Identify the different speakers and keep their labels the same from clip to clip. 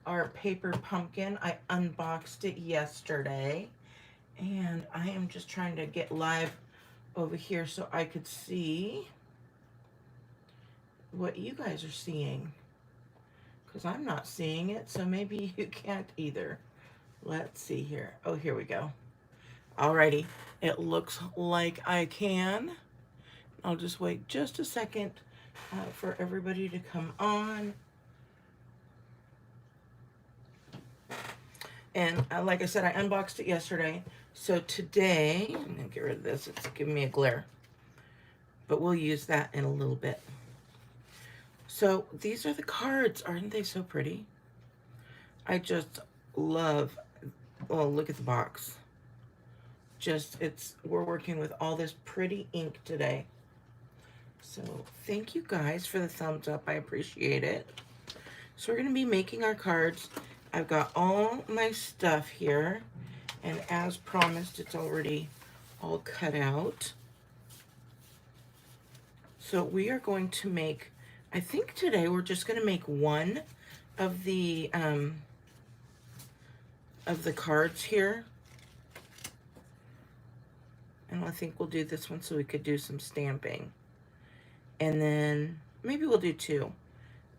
Speaker 1: our paper pumpkin. I unboxed it yesterday, and I am just trying to get live over here so I could see what you guys are seeing, because I'm not seeing it, so maybe you can't either. Let's see here. Oh, here we go. Alrighty, it looks like I can. I'll just wait just a second for everybody to come on. And like I said, I unboxed it yesterday. So today, I'm going to get rid of this. It's giving me a glare. But we'll use that in a little bit. So these are the cards. Aren't they so pretty? I just love, well, look at the box. We're working with all this pretty ink today. So thank you guys for the thumbs up. I appreciate it. So we're going to be making our cards. I've got all my stuff here, and as promised, it's already all cut out. So we are going to make, I think today we're just going to make one of the cards here. And I think we'll do this one so we could do some stamping. And then maybe we'll do two.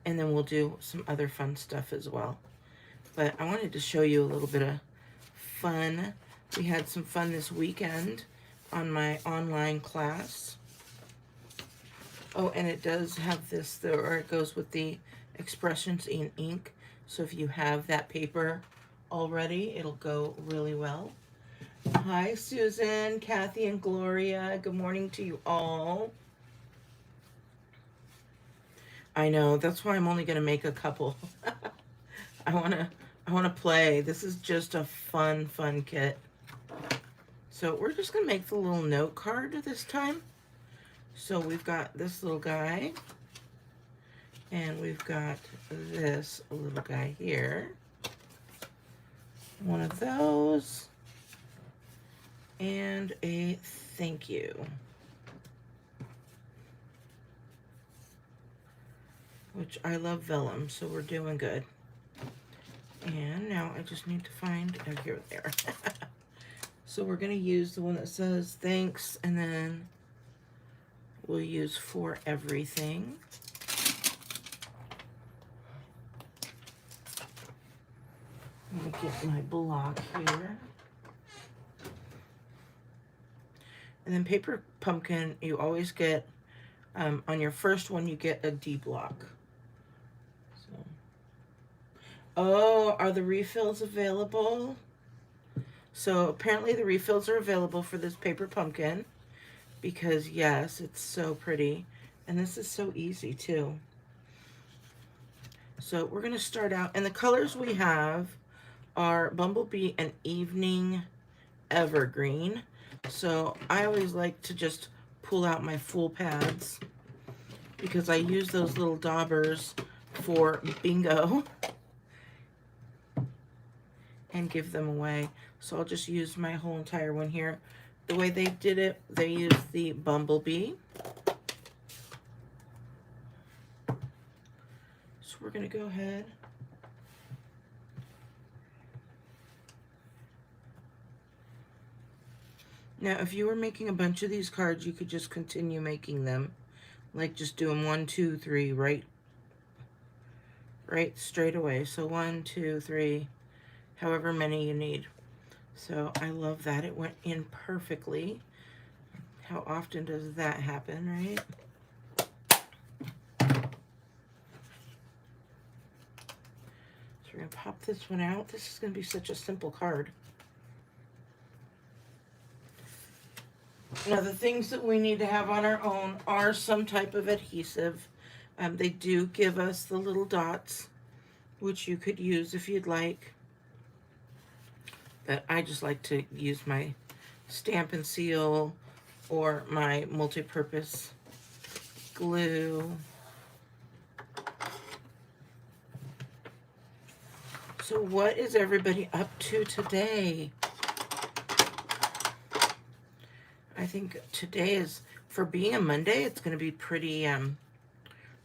Speaker 1: And then we'll do some other fun stuff as well. But I wanted to show you a little bit of fun. We had some fun this weekend on my online class. Oh, and it does have this, or it goes with the expressions in ink. So if you have that paper already, it'll go really well. Hi, Susan, Kathy, and Gloria. Good morning to you all. I know, that's why I'm only going to make a couple. I want to play. This is just a fun kit. So we're just going to make the little note card this time. So we've got this little guy, and we've got this little guy here. One of those, and a thank you. Which I love vellum, so we're doing good. And now I just need to find, oh, here, there. So we're going to use the one that says thanks, and then we'll use for everything. Let me get my block here. And then paper pumpkin, you always get, on your first one, you get a D block. So. Oh, are the refills available? So apparently the refills are available for this paper pumpkin. Because yes, it's so pretty. And this is so easy too. So we're going to start out. And the colors we have are Bumblebee and Evening Evergreen. So I always like to just pull out my full pads because I use those little daubers for bingo and give them away. So I'll just use my whole entire one here. The way they did it, they used the Bumblebee. So we're going to go ahead. Now, if you were making a bunch of these cards, you could just continue making them. Like just do them 1, 2, 3, right straight away. So 1, 2, 3, however many you need. So I love that. It went in perfectly. How often does that happen, right? So we're going to pop this one out. This is going to be such a simple card. Now, the things that we need to have on our own are some type of adhesive. They do give us the little dots, which you could use if you'd like. But I just like to use my Stamp and Seal or my multi-purpose glue. So what is everybody up to today? I think today is, for being a Monday, it's going to be pretty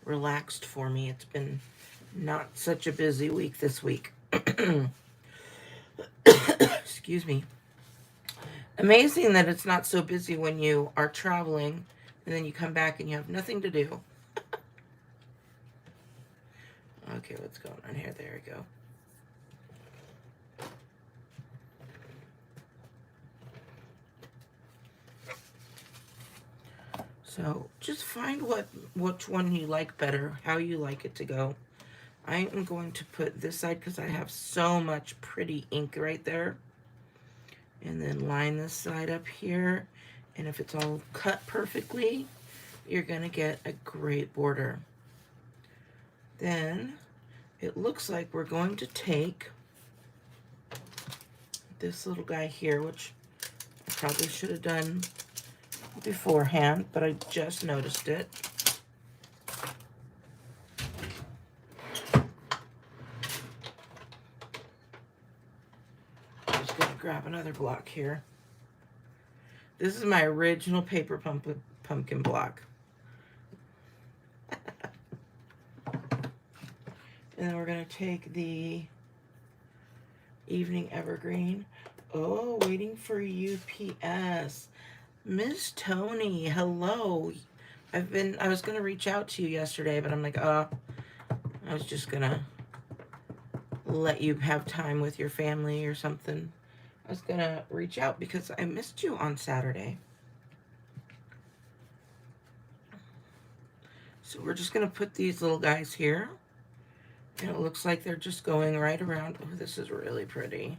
Speaker 1: relaxed for me. It's been Not such a busy week this week. Excuse me. Amazing that it's not so busy when you are traveling and then you come back and you have nothing to do. Okay, what's going on here? There we go. So just find which one you like better, how you like it to go. I am going to put this side because I have so much pretty ink right there. And then line this side up here. And if it's all cut perfectly, you're going to get a great border. Then it looks like we're going to take this little guy here, which I probably should have done beforehand, but I just noticed it. I'm just going to grab another block here. This is my original paper pumpkin block. And then we're going to take the Evening Evergreen. Oh, waiting for UPS. Miss Tony, hello. I was going to reach out to you yesterday, but I'm like, I was just going to let you have time with your family or something. I was going to reach out because I missed you on Saturday. So we're just going to put these little guys here. And it looks like they're just going right around. Oh, this is really pretty.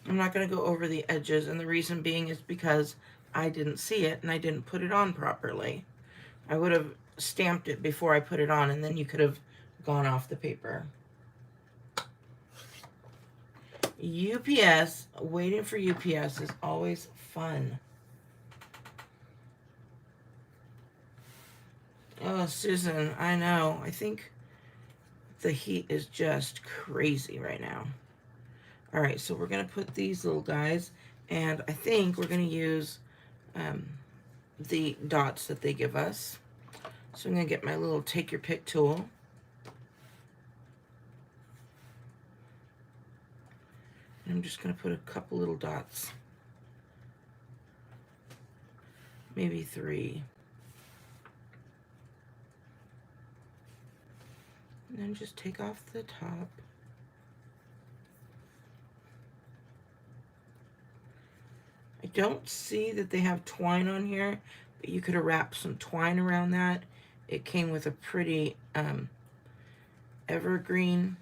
Speaker 1: I'm not going to go over the edges, and the reason being is because I didn't see it and I didn't put it on properly. I would have stamped it before I put it on, and then you could have gone off the paper. UPS, waiting for UPS is always fun. Oh, Susan, I know. I think the heat is just crazy right now. All right, so we're going to put these little guys, and I think we're going to use the dots that they give us. So I'm going to get my little take your pick tool. And I'm just going to put a couple little dots. Maybe 3. And then just take off the top. I don't see that they have twine on here, but you could have wrapped some twine around that. It came with a pretty evergreen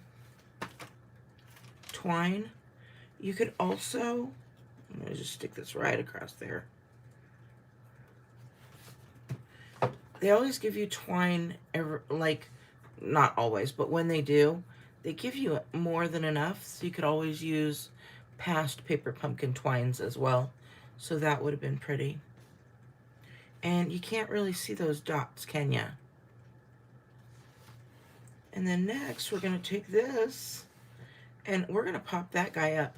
Speaker 1: twine. You could also, I'm going to just stick this right across there. They always give you twine, like, not always, but when they do, they give you more than enough, so you could always use past paper pumpkin twines as well. So that would have been pretty. And you can't really see those dots, can ya? And then next, we're going to take this, and we're going to pop that guy up.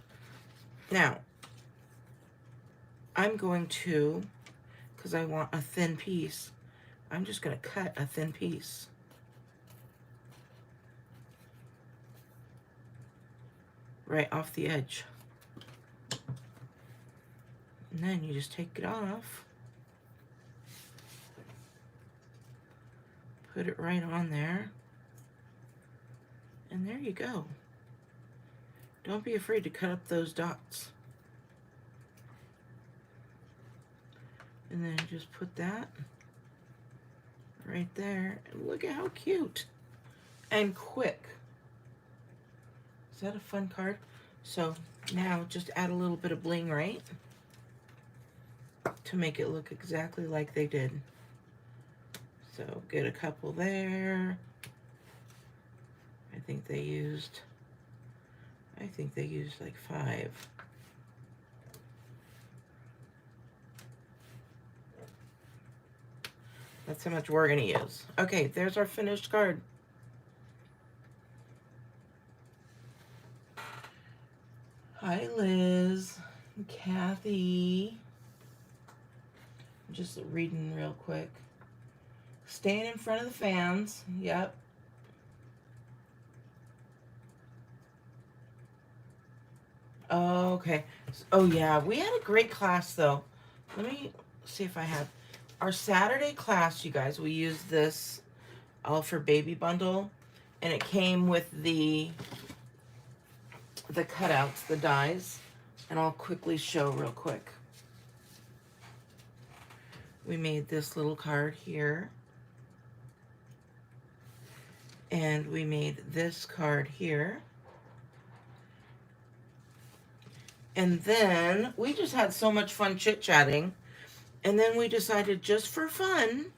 Speaker 1: Now, I'm going to, because I want a thin piece, I'm just going to cut a thin piece. Right off the edge. And then you just take it off. Put it right on there. And there you go. Don't be afraid to cut up those dots. And then just put that right there. And look at how cute and quick. Is that a fun card? So now just add a little bit of bling, right? To make it look exactly like they did. So get a couple there. I think they used like 5. That's how much we're gonna use. Okay, there's our finished card. Hi, Liz. Kathy. I'm just reading real quick. Staying in front of the fans. Yep. Okay. Oh, yeah. We had a great class, though. Let me see if I have. Our Saturday class, you guys, we used this All for Baby bundle. And it came with the cutouts, the dies. And I'll quickly show real quick. We made this little card here. And we made this card here. And then we just had so much fun chit-chatting. And then we decided just for fun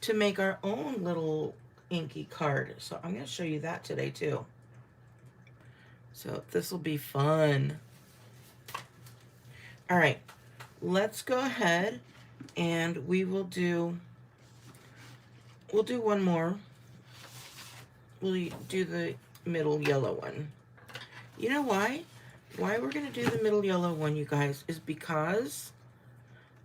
Speaker 1: to make our own little inky card. So I'm going to show you that today too. So this will be fun. All right, let's go ahead and we'll do one more. We'll do the middle yellow one. You know why? Why we're going to do the middle yellow one, you guys, is because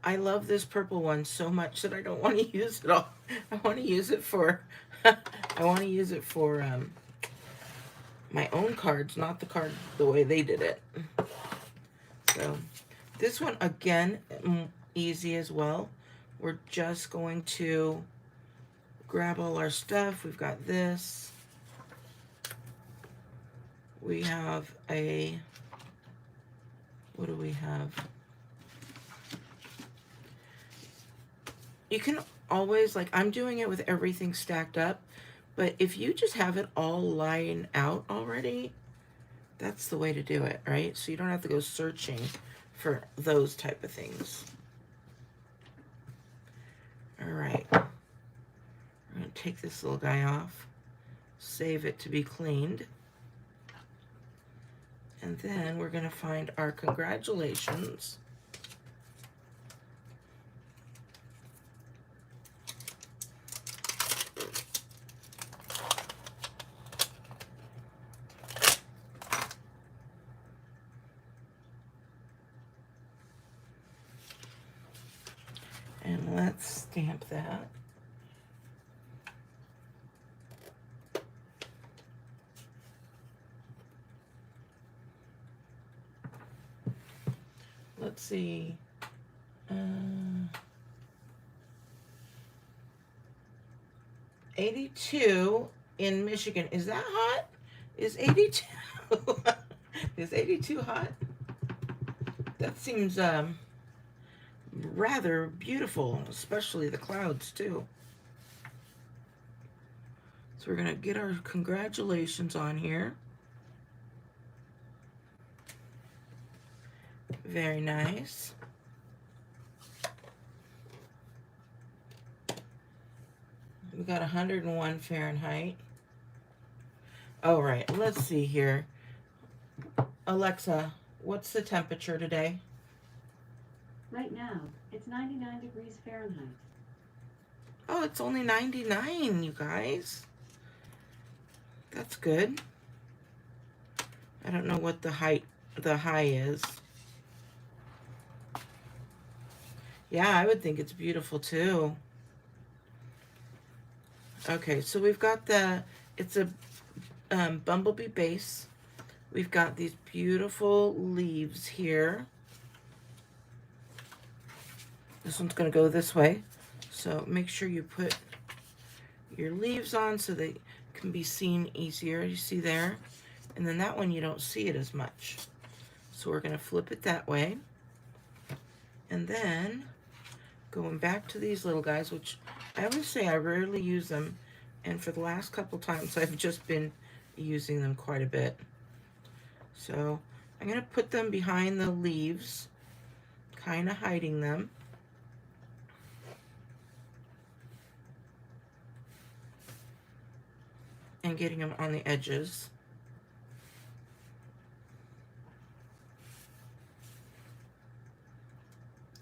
Speaker 1: I love this purple one so much that I don't want to use it all. I want to use it for my own cards, not the card the way they did it. So this one, again, easy as well. We're just going to grab all our stuff. We've got this. We have a, what do we have? You can always, like, I'm doing it with everything stacked up, but if you just have it all lined out already, that's the way to do it, right? So you don't have to go searching for those type of things. All right. I'm going to take this little guy off, save it to be cleaned. And then we're going to find our congratulations. And let's stamp that. Let's see. 82 in Michigan. Is that hot? Is 82 is 82 hot? That seems rather beautiful, especially the clouds too. So we're gonna get our congratulations on here. Very nice. We got 101 Fahrenheit. All right, let's see here. Alexa, what's the temperature today?
Speaker 2: Right now, it's 99 degrees Fahrenheit.
Speaker 1: Oh, it's only 99, you guys. That's good. I don't know what the high is. Yeah, I would think it's beautiful too. Okay, so we've got it's a bumblebee base. We've got these beautiful leaves here. This one's going to go this way. So make sure you put your leaves on so they can be seen easier. You see there? And then that one you don't see it as much. So we're going to flip it that way. And then going back to these little guys, which I always say I rarely use them. And for the last couple times I've just been using them quite a bit. So I'm going to put them behind the leaves, kind of hiding them. And getting them on the edges.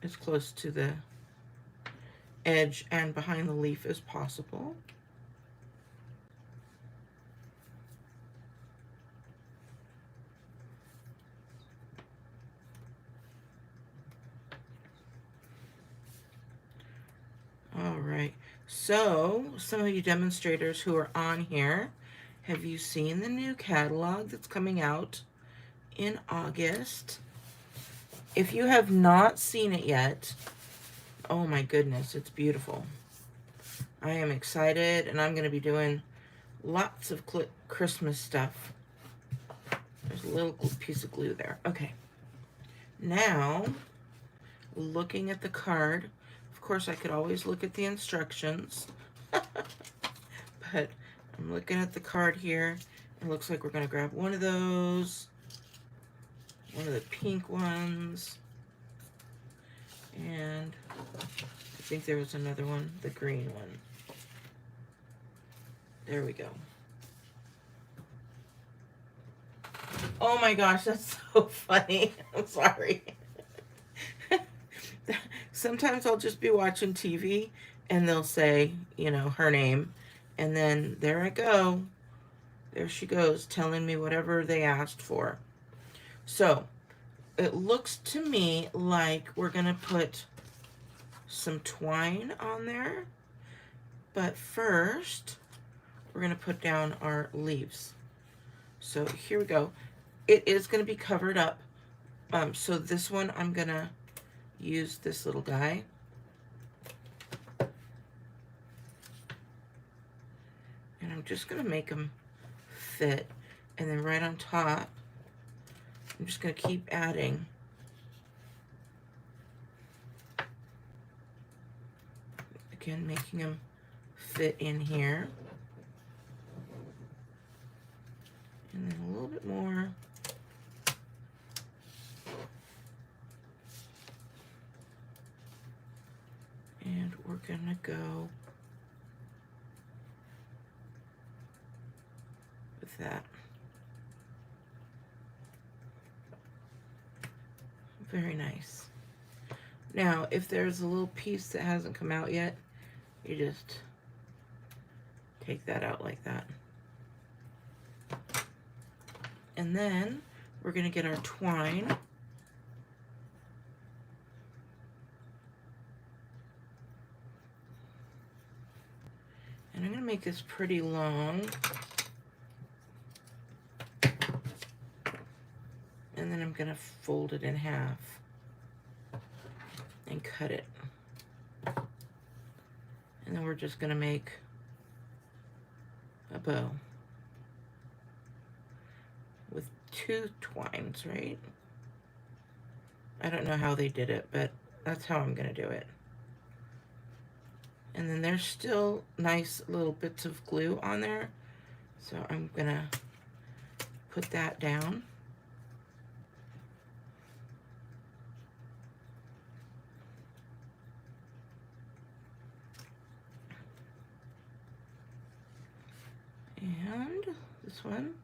Speaker 1: As close to the edge and behind the leaf as possible. So, some of you demonstrators who are on here, have you seen the new catalog that's coming out in August? If you have not seen it yet, oh my goodness, it's beautiful. I am excited, and I'm going to be doing lots of Christmas stuff. There's a little piece of glue there. Okay. Now, looking at the card, of course I could always look at the instructions, but I'm looking at the card here. It looks like we're going to grab one of those, one of the pink ones, and I think there was another one, the green one. There we go. Oh my gosh, that's so funny. I'm sorry. Sometimes I'll just be watching TV and they'll say, you know, her name, and then there I go. There she goes, telling me whatever they asked for. So, it looks to me like we're going to put some twine on there. But first, we're going to put down our leaves. So, here we go. It is going to be covered up. So this one, I'm going to use this little guy. And I'm just going to make them fit. And then right on top, I'm just going to keep adding. Again, making them fit in here. And then a little bit more. And we're gonna go with that. Very nice. Now, if there's a little piece that hasn't come out yet, you just take that out like that. And then we're gonna get our twine. And I'm going to make this pretty long. And then I'm going to fold it in half and cut it. And then we're just going to make a bow with 2 twines, right? I don't know how they did it, but that's how I'm going to do it. And then there's still nice little bits of glue on there. So I'm gonna put that down. And this one.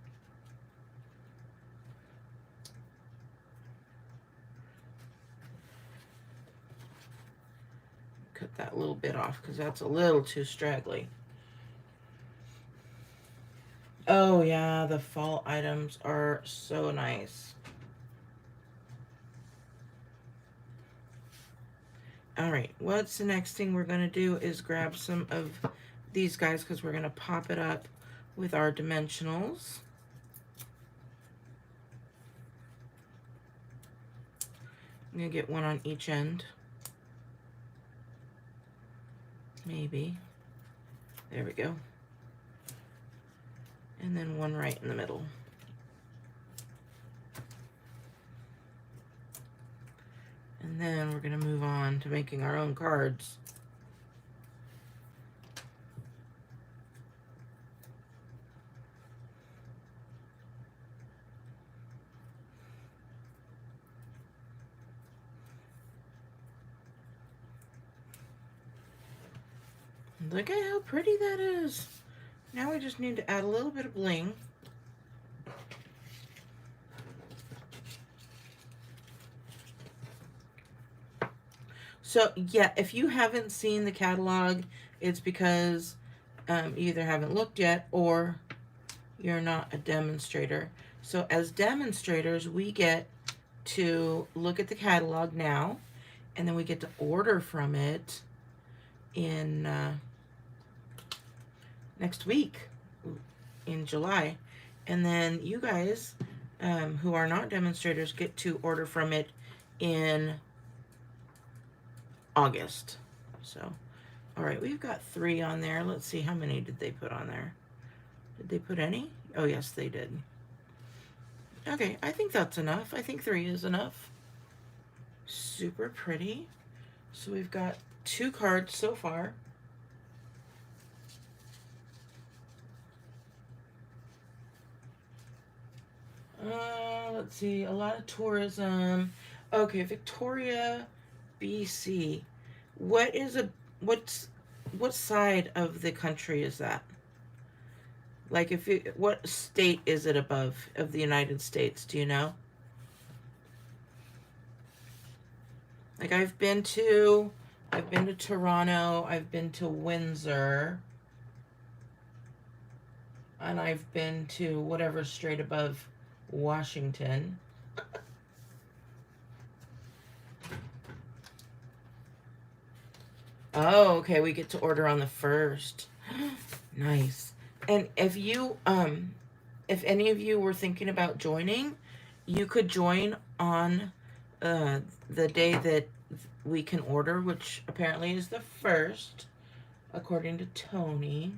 Speaker 1: Cut that little bit off because that's a little too straggly. Oh yeah, the fall items are so nice. All right, what's the next thing we're gonna do is grab some of these guys because we're gonna pop it up with our dimensionals. I'm gonna get one on each end. Maybe. There we go. And then one right in the middle. And then we're going to move on to making our own cards. Look at how pretty that is. Now we just need to add a little bit of bling. So yeah, if you haven't seen the catalog, it's because you either haven't looked yet or you're not a demonstrator. So as demonstrators, we get to look at the catalog now, and then we get to order from it in next week in July. And then you guys who are not demonstrators get to order from it in August. So, all right, we've got 3 on there. Let's see, how many did they put on there? Did they put any? Oh, yes, they did. Okay, I think that's enough. I think 3 is enough. Super pretty. So we've got 2 cards so far. Let's see, a lot of tourism. Okay, Victoria, BC. What side of the country is that? Like, what state is it above of the United States? Do you know? Like, I've been to Toronto, I've been to Windsor, and I've been to whatever straight above Washington. Oh, okay, we get to order on the 1st. Nice. And if any of you were thinking about joining, you could join on the day that we can order, which apparently is the 1st, according to Tony.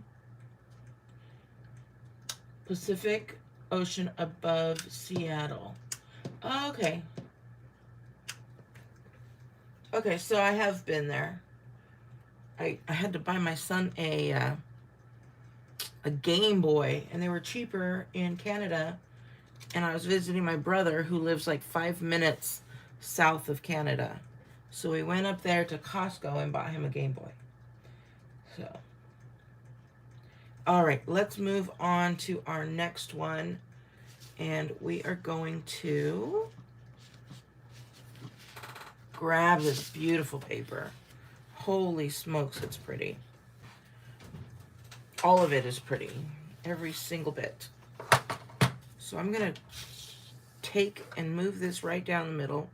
Speaker 1: Pacific Ocean above Seattle. Okay. Okay, so I have been there. I had to buy my son a Game Boy, and they were cheaper in Canada. And I was visiting my brother who lives like 5 minutes south of Canada. So we went up there to Costco and bought him a Game Boy. So, all right, let's move on to our next one. And we are going to grab this beautiful paper. Holy smokes, it's pretty. All of it is pretty. Every single bit. So I'm going to take and move this right down the middle.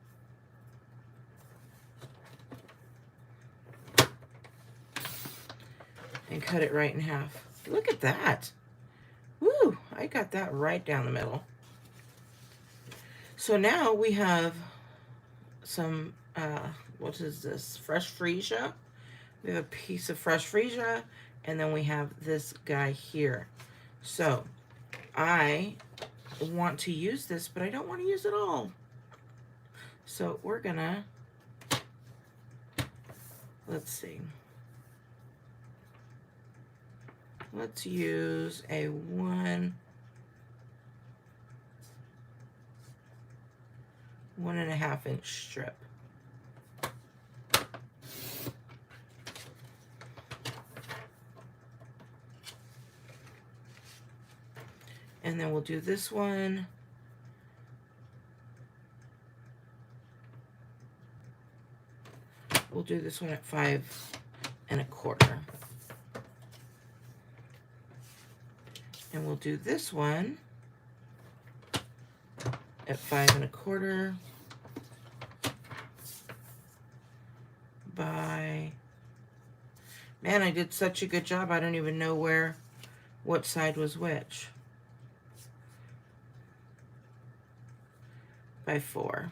Speaker 1: And cut it right in half. Look at that. Woo! I got that right down the middle. So now we have some, what is this? Fresh freesia. We have a piece of fresh freesia, and then we have this guy here. So I want to use this, but I don't want to use it all. So we're gonna, let's see. Let's use a 1.5 inch strip. And then we'll do this one. We'll do this one at 5.25. And we'll do this one at 5.25 by, man, I did such a good job. I don't even know what side was which. By 4.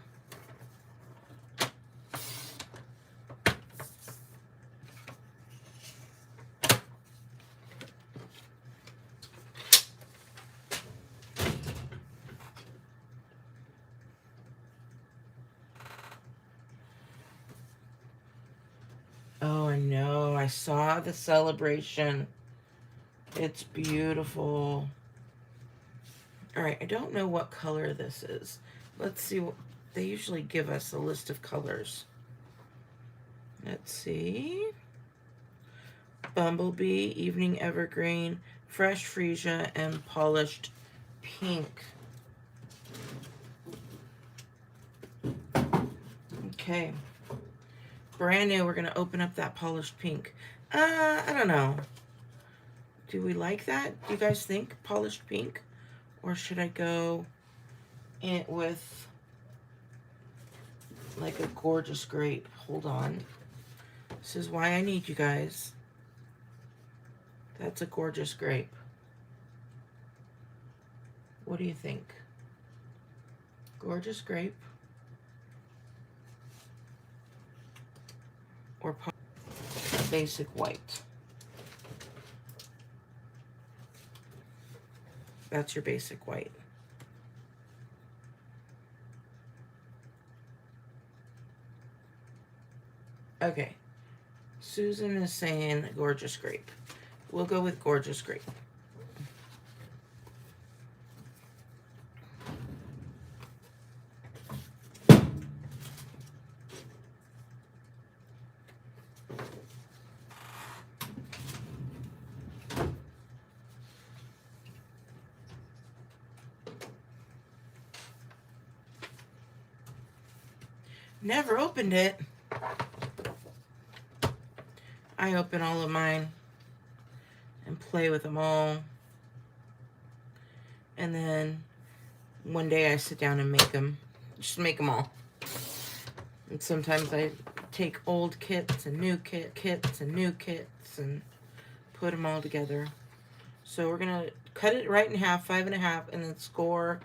Speaker 1: Oh, I know. I saw the celebration. It's beautiful. All right, I don't know what color this is. Let's see. They usually give us a list of colors. Let's see. Bumblebee, Evening Evergreen, Fresh Freesia, and Polished Pink. Okay. Brand new, we're going to open up that Polished Pink. I don't know. Do we like that? Do you guys think Polished Pink? Or should I go in with like a gorgeous grape? Hold on. This is why I need you guys. That's a gorgeous grape. What do you think? Gorgeous grape or basic white? That's your basic white. Okay. Susan is saying gorgeous grape. We'll go with gorgeous grape. Never opened it. I open all of mine and play with them all. And then one day I sit down and make them. Just make them all. And sometimes I take old kits and new kits and new kits and put them all together. So we're going to cut it right in half, 5 1/2, and then score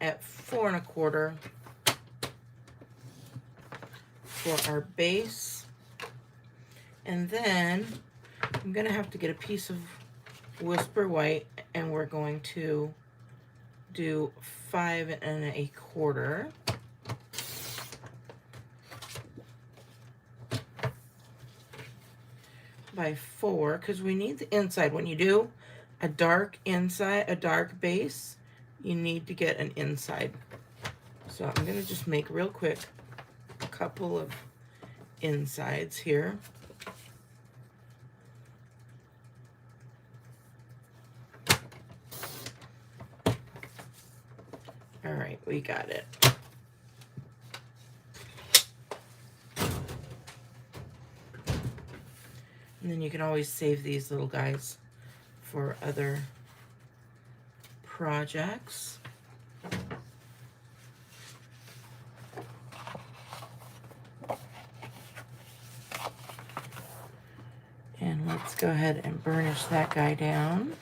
Speaker 1: at 4 1/4 for our base. And then I'm going to have to get a piece of Whisper White, and we're going to do 5 1/4. By 4, because we need the inside. When you do a dark inside, a dark base, you need to get an inside. So I'm going to just make real quick a couple of insides here. All right, we got it. And then you can always save these little guys for other projects. And let's go ahead and burnish that guy down.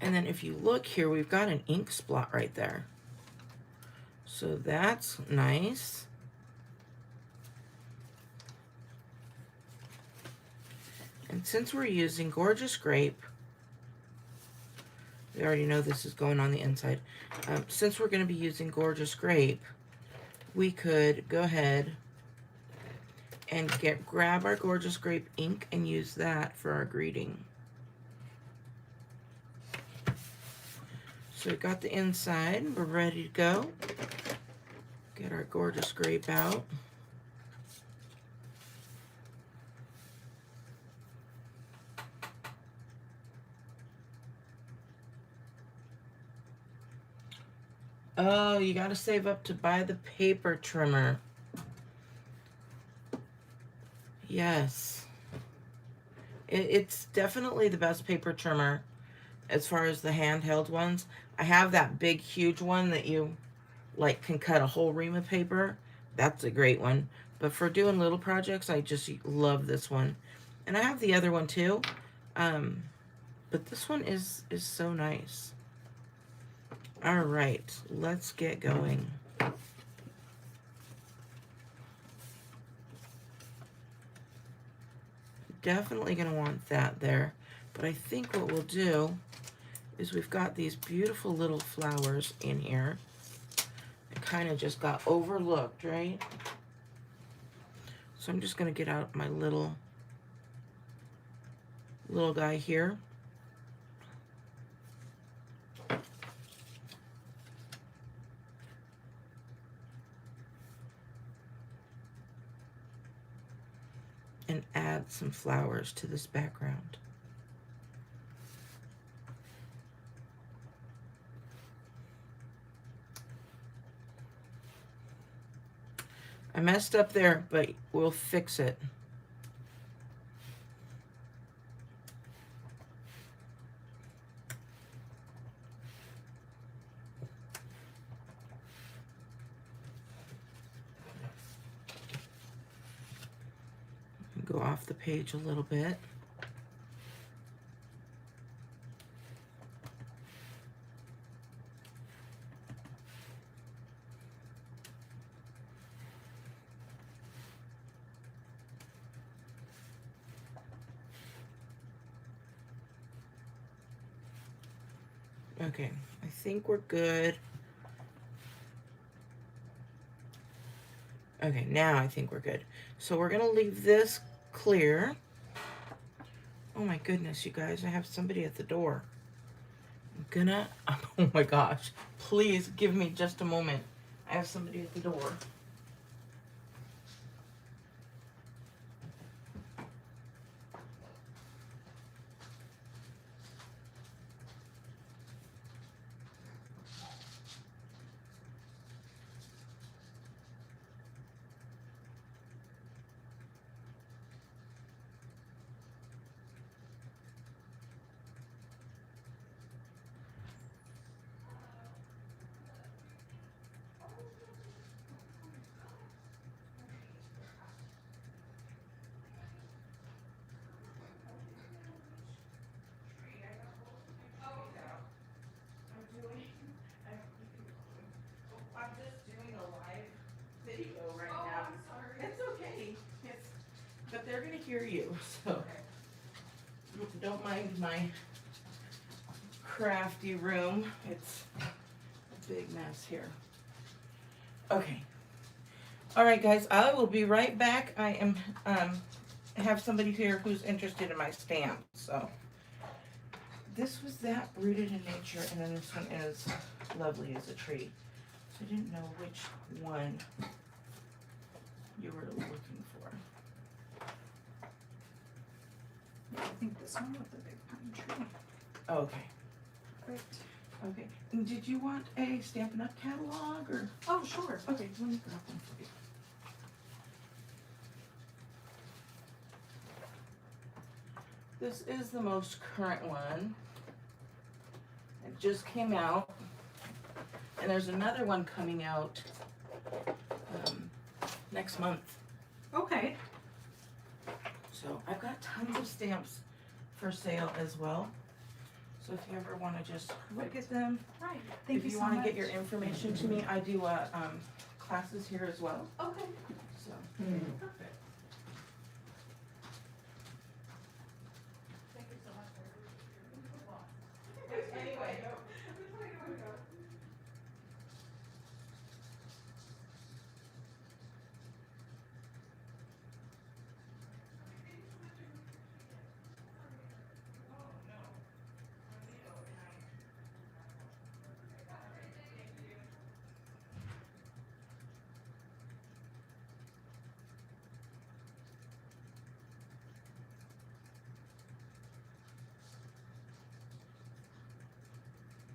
Speaker 1: And then if you look here, we've got an ink spot right there. So that's nice. And since we're using Gorgeous Grape, we already know this is going on the inside. Since we're going to be using Gorgeous Grape, we could go ahead and grab our Gorgeous Grape ink and use that for our greeting. So we got the inside, we're ready to go. Get our Gorgeous Grape out. Oh, you got to save up to buy the paper trimmer. Yes. It's definitely the best paper trimmer as far as the handheld ones. I have that big, huge one that you like can cut a whole ream of paper. That's a great one. But for doing little projects, I just love this one. And I have the other one too. But this one is so nice. All right, let's get going. Definitely going to want that there. But I think what we'll do is we've got these beautiful little flowers in here. It kind of just got overlooked, right? So I'm just going to get out my little guy here. And add some flowers to this background. I messed up there, but we'll fix it. off the page a little bit. Okay, I think we're good. Okay, now I think we're good. So we're gonna leave this clear. Oh my goodness, you guys, I have somebody at the door. I'm gonna, oh my gosh, please give me just a moment. I have somebody at the door. I'm just doing a live video right now. I'm sorry. It's okay. But they're gonna hear you, so don't mind my crafty room. It's a big mess here. Okay. All right, guys. I will be right back. I am have somebody here who's interested in my stamp. So this was that rooted in nature, and then this one is lovely as a tree. So I didn't know which one you were looking for.
Speaker 3: I think this one with the big pine tree.
Speaker 1: Okay.
Speaker 3: Great.
Speaker 1: Okay. And did you want a Stampin' Up catalog or?
Speaker 3: Oh, sure.
Speaker 1: Okay, let me grab one for you. This is the most current one. It just came out. And there's another one coming out next month.
Speaker 3: Okay.
Speaker 1: So I've got tons of stamps for sale as well. So if you ever want to just look at them,
Speaker 3: Right. Thank
Speaker 1: if
Speaker 3: you
Speaker 1: you
Speaker 3: so
Speaker 1: want to
Speaker 3: much.
Speaker 1: get your information to me, I do classes here as well.
Speaker 3: Okay.
Speaker 1: So
Speaker 3: Perfect. Thank you so much for
Speaker 1: anyway.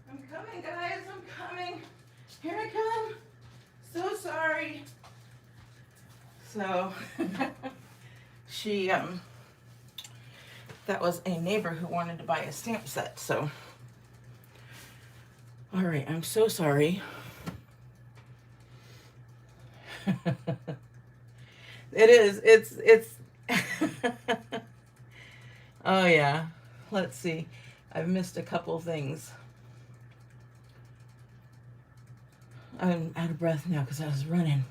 Speaker 1: I'm coming, guys. I'm coming. Here I come. So sorry. So, she, that was a neighbor who wanted to buy a stamp set, so. All right, I'm so sorry. It is, it's, oh yeah. Let's see. I've missed a couple things. I'm out of breath now because I was running.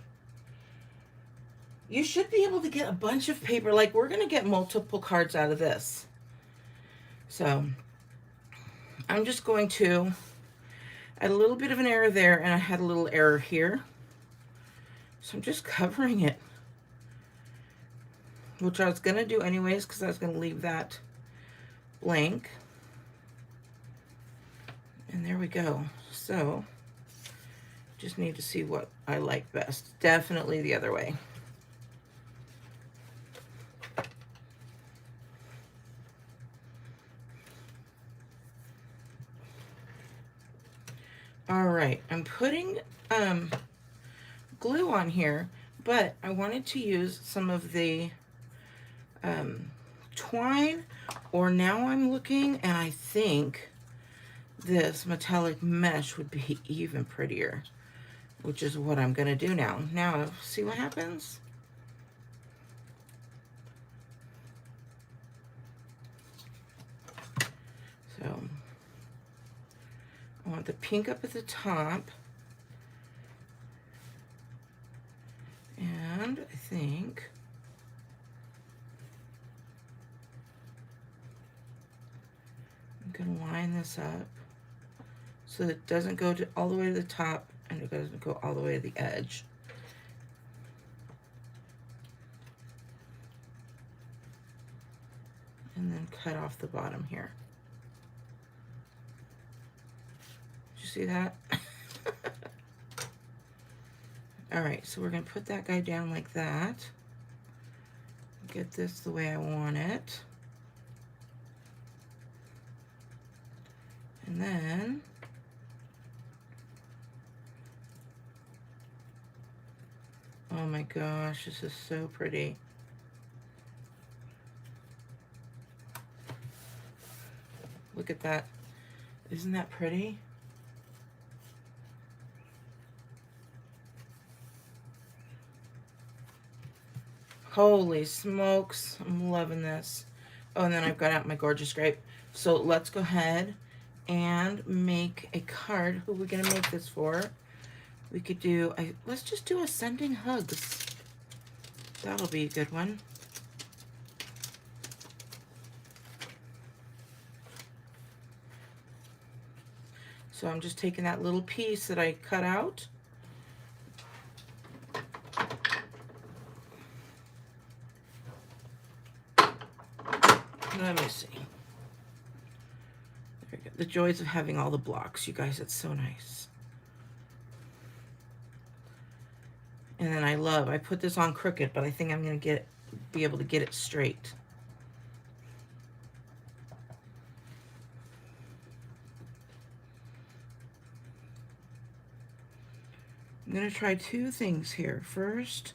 Speaker 1: You should be able to get a bunch of paper. Like, we're going to get multiple cards out of this. So, I'm just going to add a little bit of an error there, and I had a little error here. So, I'm just covering it. Which I was going to do anyways because I was going to leave that blank. And there we go. So, just need to see what I like best. Definitely the other way. All right, I'm putting glue on here, but I wanted to use some of the twine, or now I'm looking, and I think this metallic mesh would be even prettier, which is what I'm gonna do now. Now, see what happens? want the pink up at the top. And I think I'm going to line this up so that it doesn't go all the way to the top and it doesn't go all the way to the edge. And then cut off the bottom here. Did you see that? All right, so we're gonna put that guy down like that. Get this the way I want it. And then oh my gosh, this is so pretty. Look at that. Isn't that pretty? Holy smokes, I'm loving this. Oh, and then I've got out my gorgeous grape. So let's go ahead and make a card. Who are we gonna make this for? We could do, let's just do a sending hugs. That'll be a good one. So I'm just taking that little piece that I cut out. Let me see. There we go. The joys of having all the blocks, you guys, it's so nice. And then I put this on crooked, but I think I'm gonna be able to get it straight. I'm gonna try two things here. First,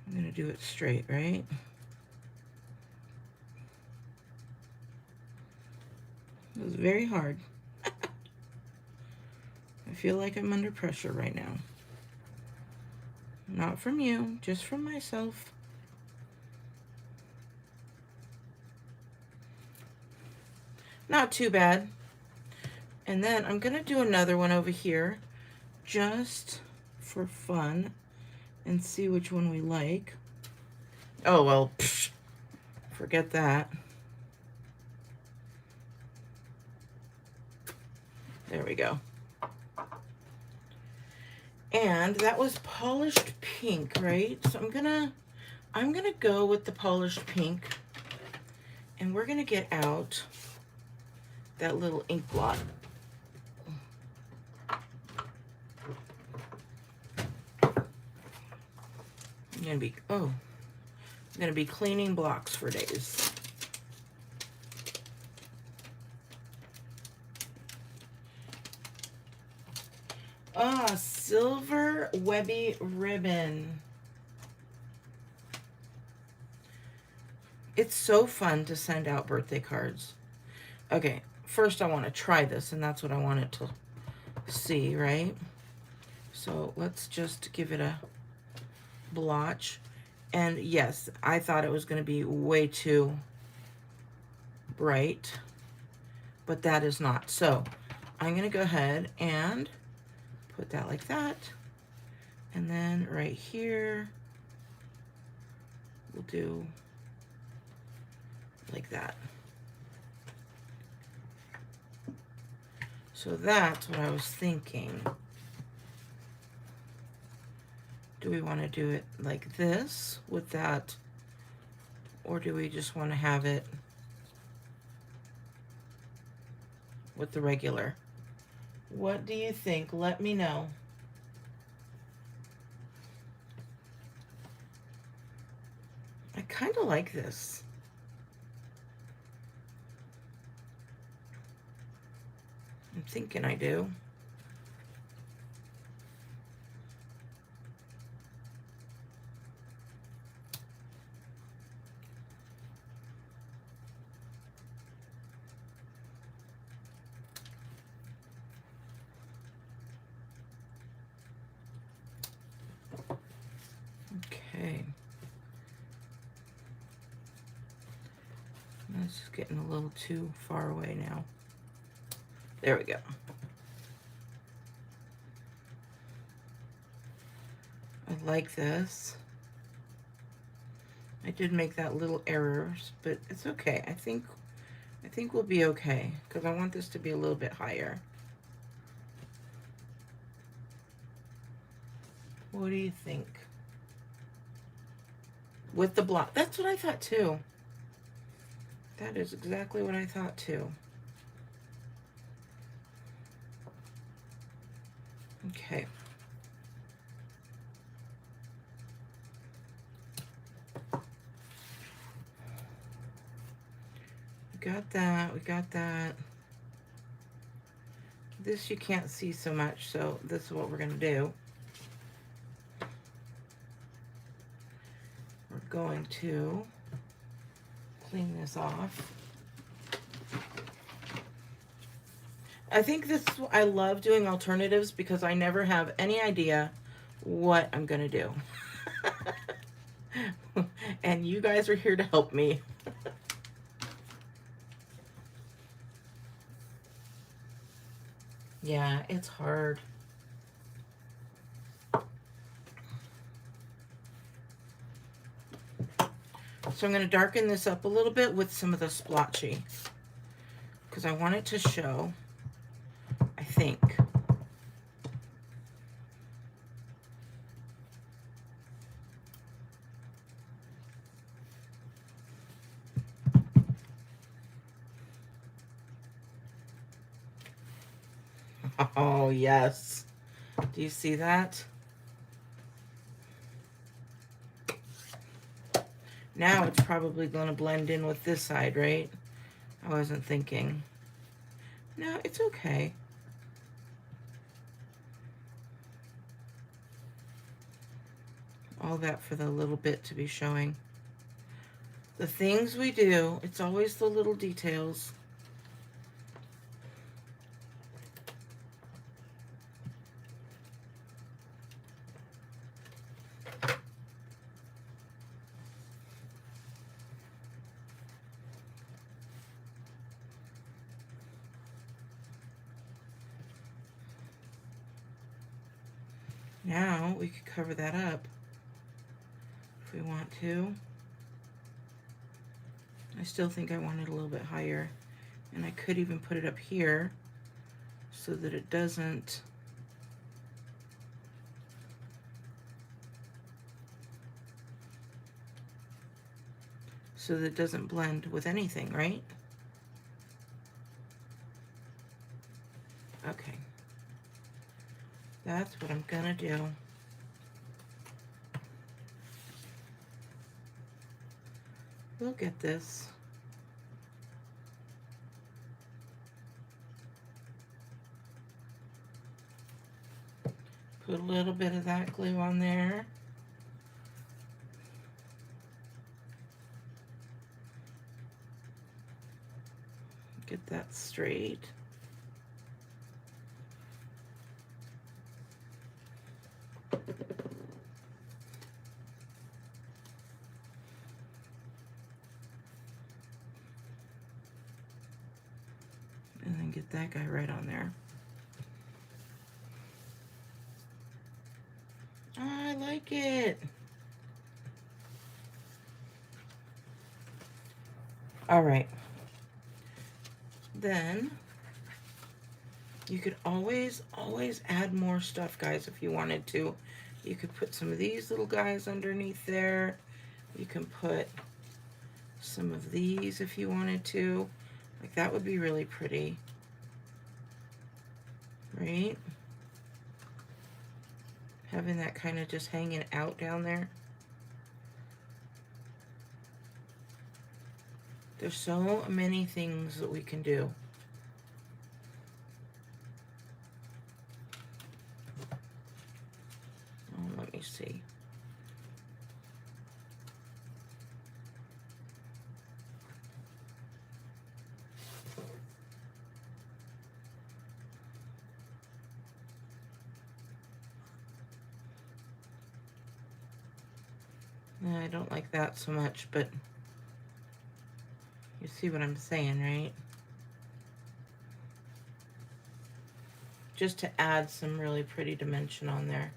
Speaker 1: I'm gonna do it straight, right? It was very hard. I feel like I'm under pressure right now. Not from you, just from myself. Not too bad. And then I'm gonna do another one over here just for fun and see which one we like. Oh, well, psh, forget that. There we go. And that was polished pink, right? So I'm gonna go with the polished pink, and we're gonna get out that little ink blot. I'm gonna be cleaning blocks for days. Ah, silver webby ribbon. It's so fun to send out birthday cards. Okay, first I want to try this, and that's what I want it to see, right? So let's just give it a blotch. And yes, I thought it was going to be way too bright, but that is not. So I'm going to go ahead and put that like that. And then right here, we'll do like that. So that's what I was thinking. Do we want to do it like this with that, or do we just want to have it with the regular? What do you think? Let me know. I kind of like this. I'm thinking I do. Okay. This is getting a little too far away now. There we go. I like this. I did make that little errors, but it's okay. I think we'll be okay because I want this to be a little bit higher. What do you think? With the block. That's what I thought too. That is exactly what I thought too. Okay. We got that. We got that. This you can't see so much, so this is what we're going to do. We're going to clean this off. I think this, I love doing alternatives because I never have any idea what I'm going to do. And you guys are here to help me. Yeah, it's hard. So I'm going to darken this up a little bit with some of the splotchy because I want it to show, I think. Oh, yes. Do you see that? Now it's probably going to blend in with this side, right? I wasn't thinking. No, it's okay. All that for the little bit to be showing. The things we do, it's always the little details. Now we could cover that up if we want to. I still think I want it a little bit higher, and I could even put it up here so that it doesn't blend with anything, right? Okay. That's what I'm gonna do. We'll get this. Put a little bit of that glue on there. Get that straight. And then get that guy right on there. I like it. All right. Then you could always add more stuff, guys, if you wanted to. You could put some of these little guys underneath there. You can put some of these if you wanted to. Like, that would be really pretty. Right? Having that kind of just hanging out down there. There's so many things that we can do. Oh, let me see. I don't like that so much, but you see what I'm saying, right? just to add some really pretty dimension on there.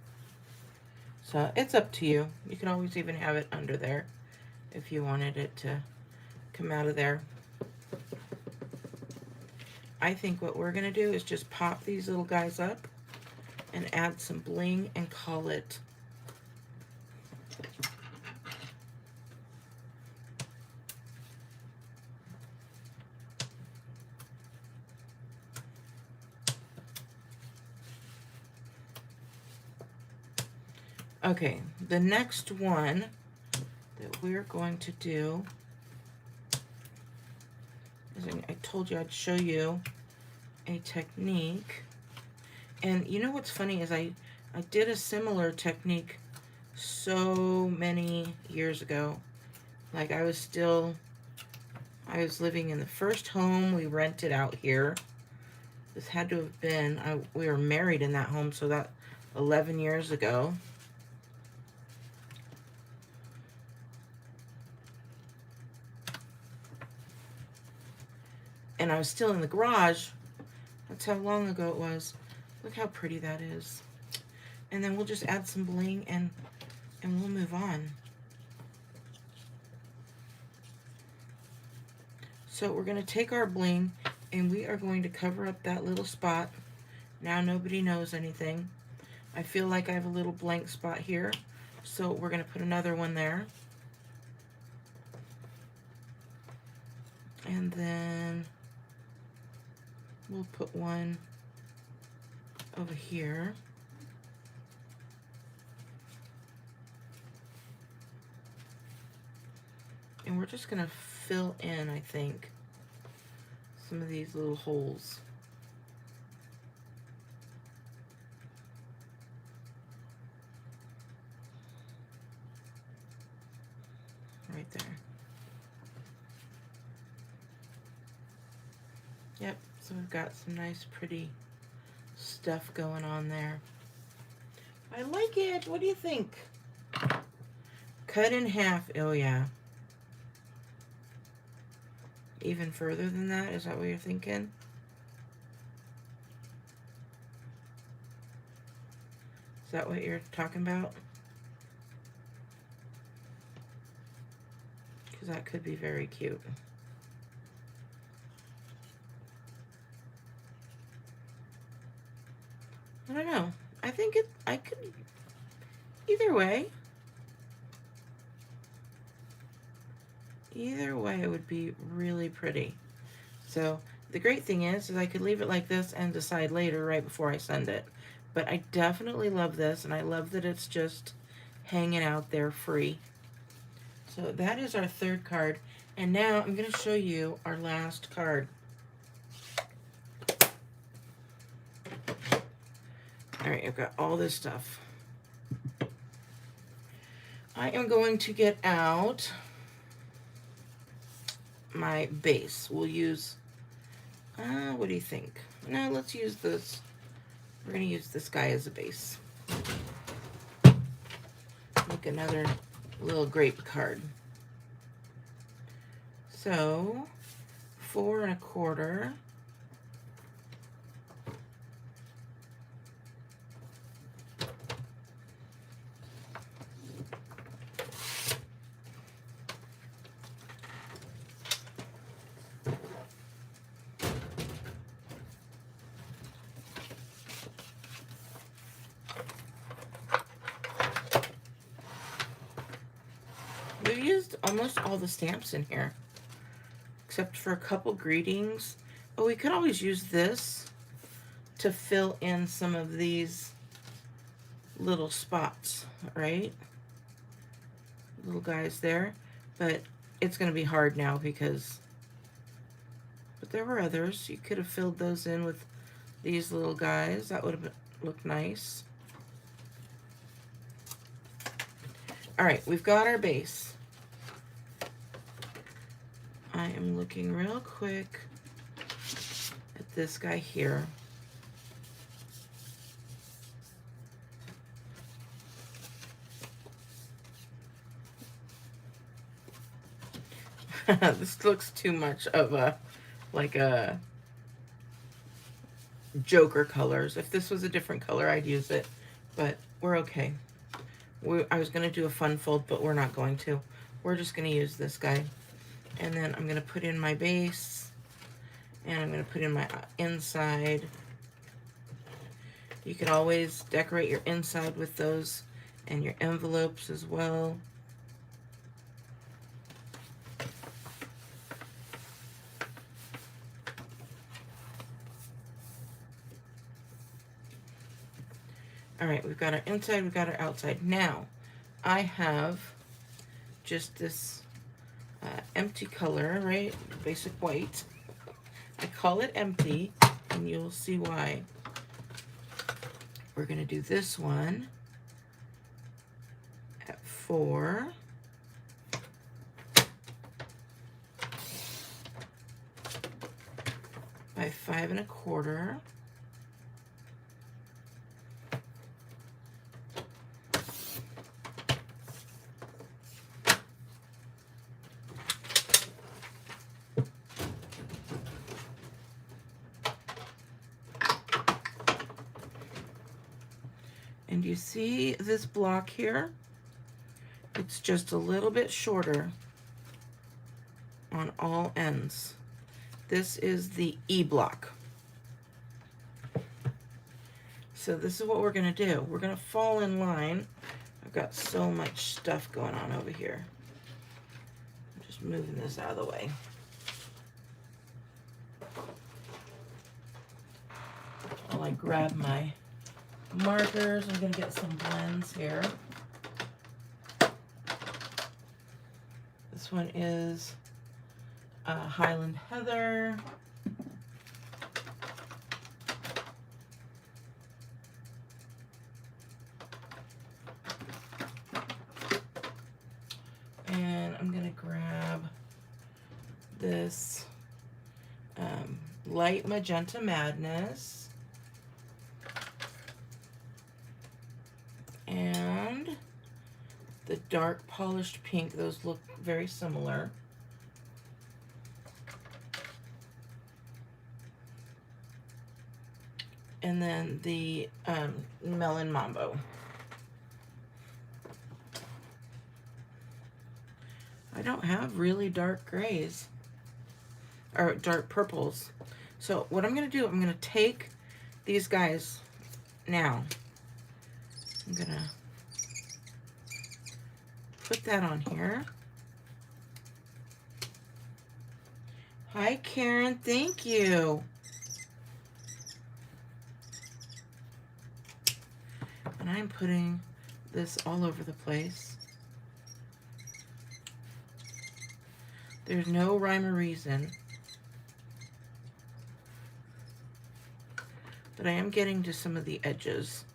Speaker 1: So it's up to you. You can always even have it under there if you wanted it to come out of there. I think what we're gonna do is just pop these little guys up and add some bling and call it. Okay, the next one that we're going to do is, I told you I'd show you a technique. And you know what's funny is I did a similar technique so many years ago. Like I was living in the first home we rented out here. This had to have been, we were married in that home, so that 11 years ago. And I was still in the garage. That's how long ago it was. Look how pretty that is. And then we'll just add some bling and we'll move on. So we're going to take our bling and we are going to cover up that little spot. Now nobody knows anything. I feel like I have a little blank spot here. So we're going to put another one there. And then we'll put one over here. And we're just gonna fill in, I think, some of these little holes. Right there. Yep, so we've got some nice pretty stuff going on there. I like it. What do you think? Cut in half. Oh yeah. Even further than that? Is that what you're thinking? Is that what you're talking about? Because that could be very cute. I don't know. I think I could, either way. Either way, it would be really pretty. So the great thing is I could leave it like this and decide later right before I send it. But I definitely love this, and I love that it's just hanging out there free. So that is our third card. And now I'm going to show you our last card. All right, I've got all this stuff. I am going to get out my base. We'll use, what do you think? No, let's use this. We're going to use this guy as a base. Make another little grape card. So, 4 1/4. We've used almost all the stamps in here, except for a couple greetings. Oh, we could always use this to fill in some of these little spots, right? Little guys there, but it's going to be hard now because, but there were others. You could have filled those in with these little guys. That would have looked nice. All right, we've got our base. I am looking real quick at this guy here. This looks too much of a, like a, Joker colors. If this was a different color, I'd use it, but we're okay. I was going to do a fun fold, but we're not going to. We're just going to use this guy. And then I'm going to put in my base, and I'm going to put in my inside. You can always decorate your inside with those and your envelopes as well. All right, we've got our inside, we've got our outside. Now, I have just this empty color, right? Basic white. I call it empty, and you'll see why. We're gonna do this one at 4. By 5 1/4. And you see this block here? It's just a little bit shorter on all ends. This is the E block. So this is what we're gonna do. We're gonna fall in line. I've got so much stuff going on over here. I'm just moving this out of the way. While I grab my markers, I'm gonna get some blends here. This one is Highland Heather. And I'm gonna grab this Light Magenta Madness. And the dark polished pink. Those look very similar. And then the Melon Mambo. I don't have really dark grays or dark purples. So what I'm gonna do, I'm gonna take these guys now. I'm gonna put that on here. Hi, Karen, thank you. And I'm putting this all over the place. There's no rhyme or reason. But I am getting to some of the edges.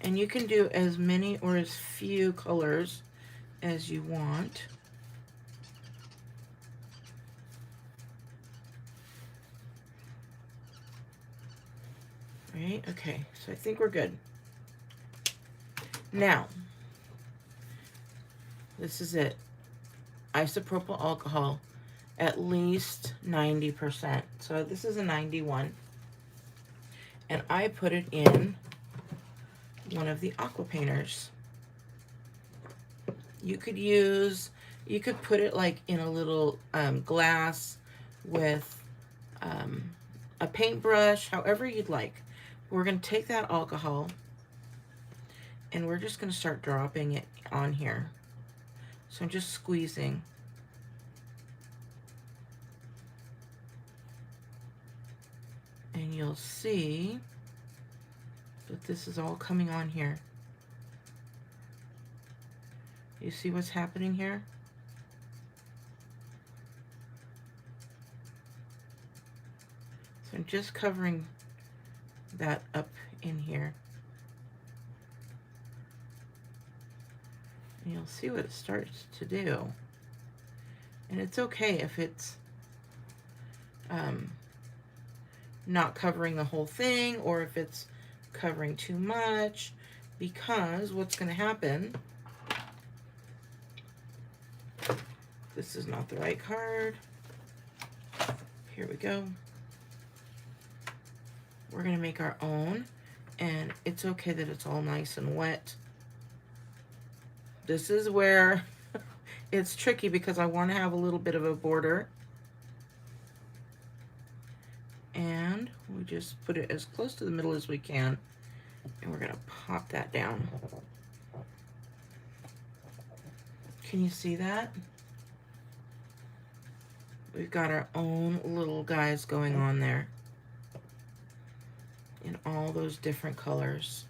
Speaker 1: And you can do as many or as few colors as you want. Right, okay, so I think we're good. Now, this is it. Isopropyl alcohol, at least 90%. So this is a 91. And I put it in one of the aqua painters. You could put it like in a little glass with a paintbrush, however you'd like. We're going to take that alcohol and we're just going to start dropping it on here. So I'm just squeezing. And you'll see that this is all coming on here. You see what's happening here? So I'm just covering that up in here. And you'll see what it starts to do. And it's okay if it's not covering the whole thing or if it's covering too much, because what's going to happen, this is not the right card. Here we go. we're gonna make our own, and it's okay that it's all nice and wet. This is where it's tricky because I want to have a little bit of a border. And we just put it as close to the middle as we can. And we're gonna pop that down. Can you see that? We've got our own little guys going on there in all those different colors.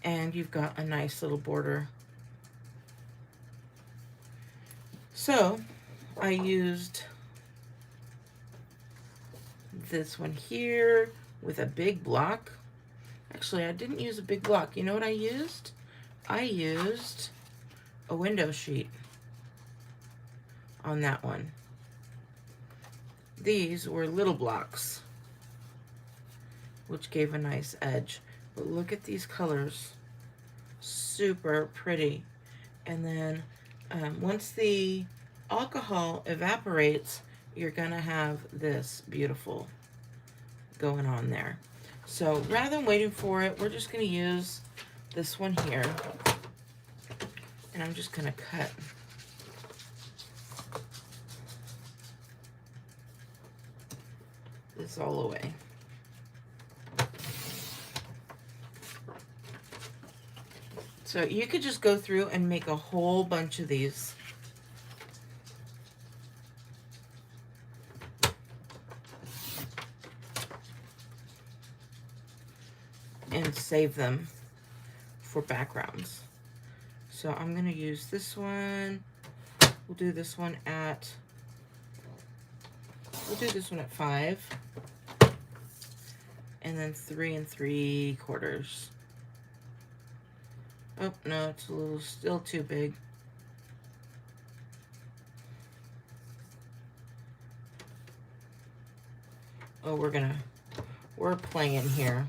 Speaker 1: And you've got a nice little border. So I used this one here with a big block. Actually, I didn't use a big block. You know what I used? I used a window sheet on that one. These were little blocks, which gave a nice edge. But look at these colors. Super pretty. And then once the alcohol evaporates, you're gonna have this beautiful going on there. So rather than waiting for it, we're just gonna use this one here, and I'm just gonna cut this all away. So you could just go through and make a whole bunch of these. And save them for backgrounds. So I'm gonna use this one. We'll do this one at 5. And then 3 3/4. Oh, no, it's a little, still too big. Oh, we're playing here.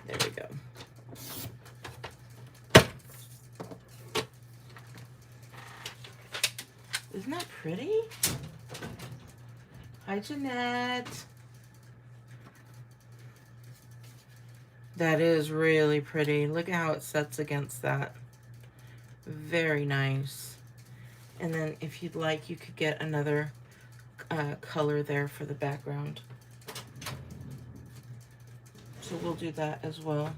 Speaker 1: There we go. Isn't that pretty? Hi, Jeanette. That is really pretty. Look at how it sets against that. Very nice. And then if you'd like, you could get another color there for the background. So we'll do that as well.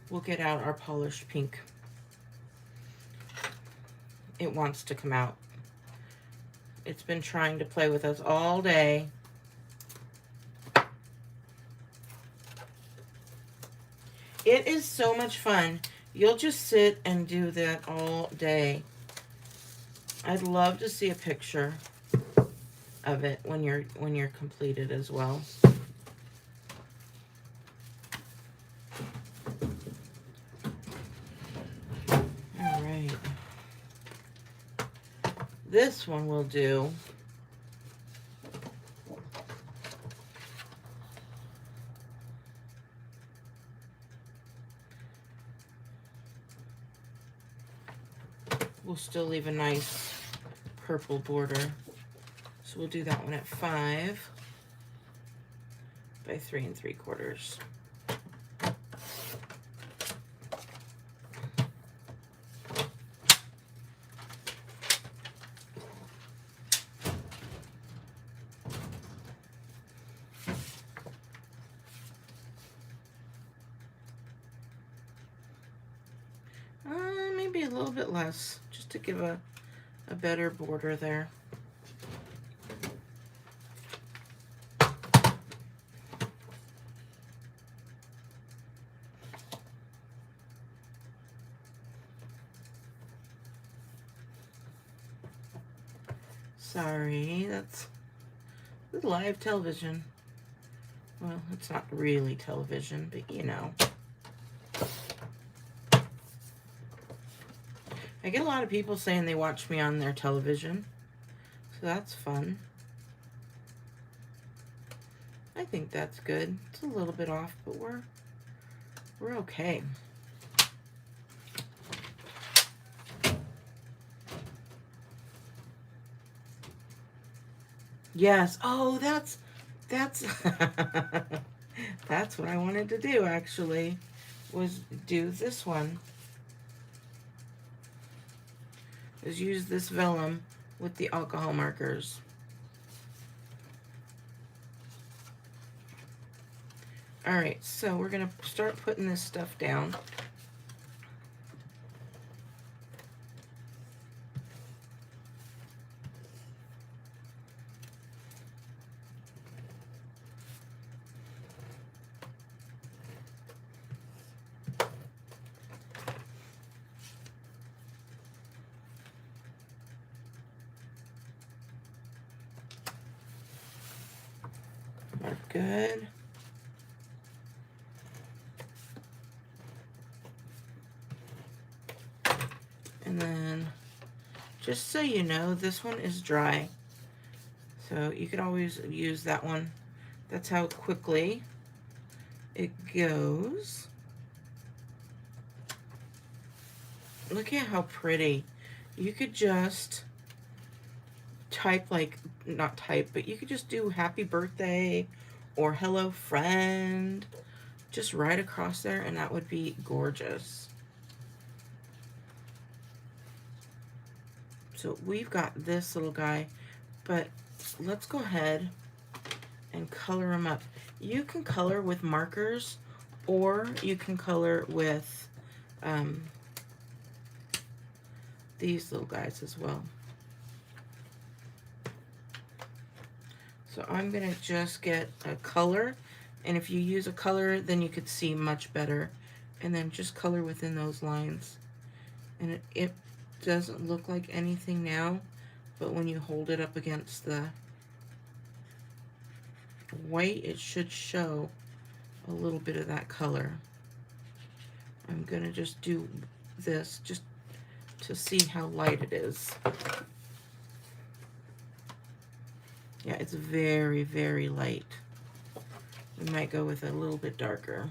Speaker 1: We'll get out our polished pink. It wants to come out. It's been trying to play with us all day. It is so much fun. You'll just sit and do that all day. I'd love to see a picture of it when you're completed as well. All right. This one will do. We'll still leave a nice purple border. So we'll do that one at 5 by 3 3/4. Maybe a little bit less, just to give a better border there. Sorry, that's live television. Well, it's not really television, but you know. I get a lot of people saying they watch me on their television. So that's fun. I think that's good. It's a little bit off, but we're okay. Yes. Oh, that's that's what I wanted to do actually, was do this one. Is use this vellum with the alcohol markers. All right, so we're gonna start putting this stuff down. Mark good. And then, just so you know, this one is dry. So you could always use that one. That's how quickly it goes. Look at how pretty. You could just type, like, not type, but you could just do happy birthday or hello friend just right across there, and that would be gorgeous. So we've got this little guy, but let's go ahead and color him up. You can color with markers, or you can color with these little guys as well. So I'm gonna just get a color, and if you use a color, then you could see much better, and then just color within those lines. And it doesn't look like anything now, but when you hold it up against the white, it should show a little bit of that color. I'm gonna just do this just to see how light it is. Yeah, it's very, very light. We might go with a little bit darker.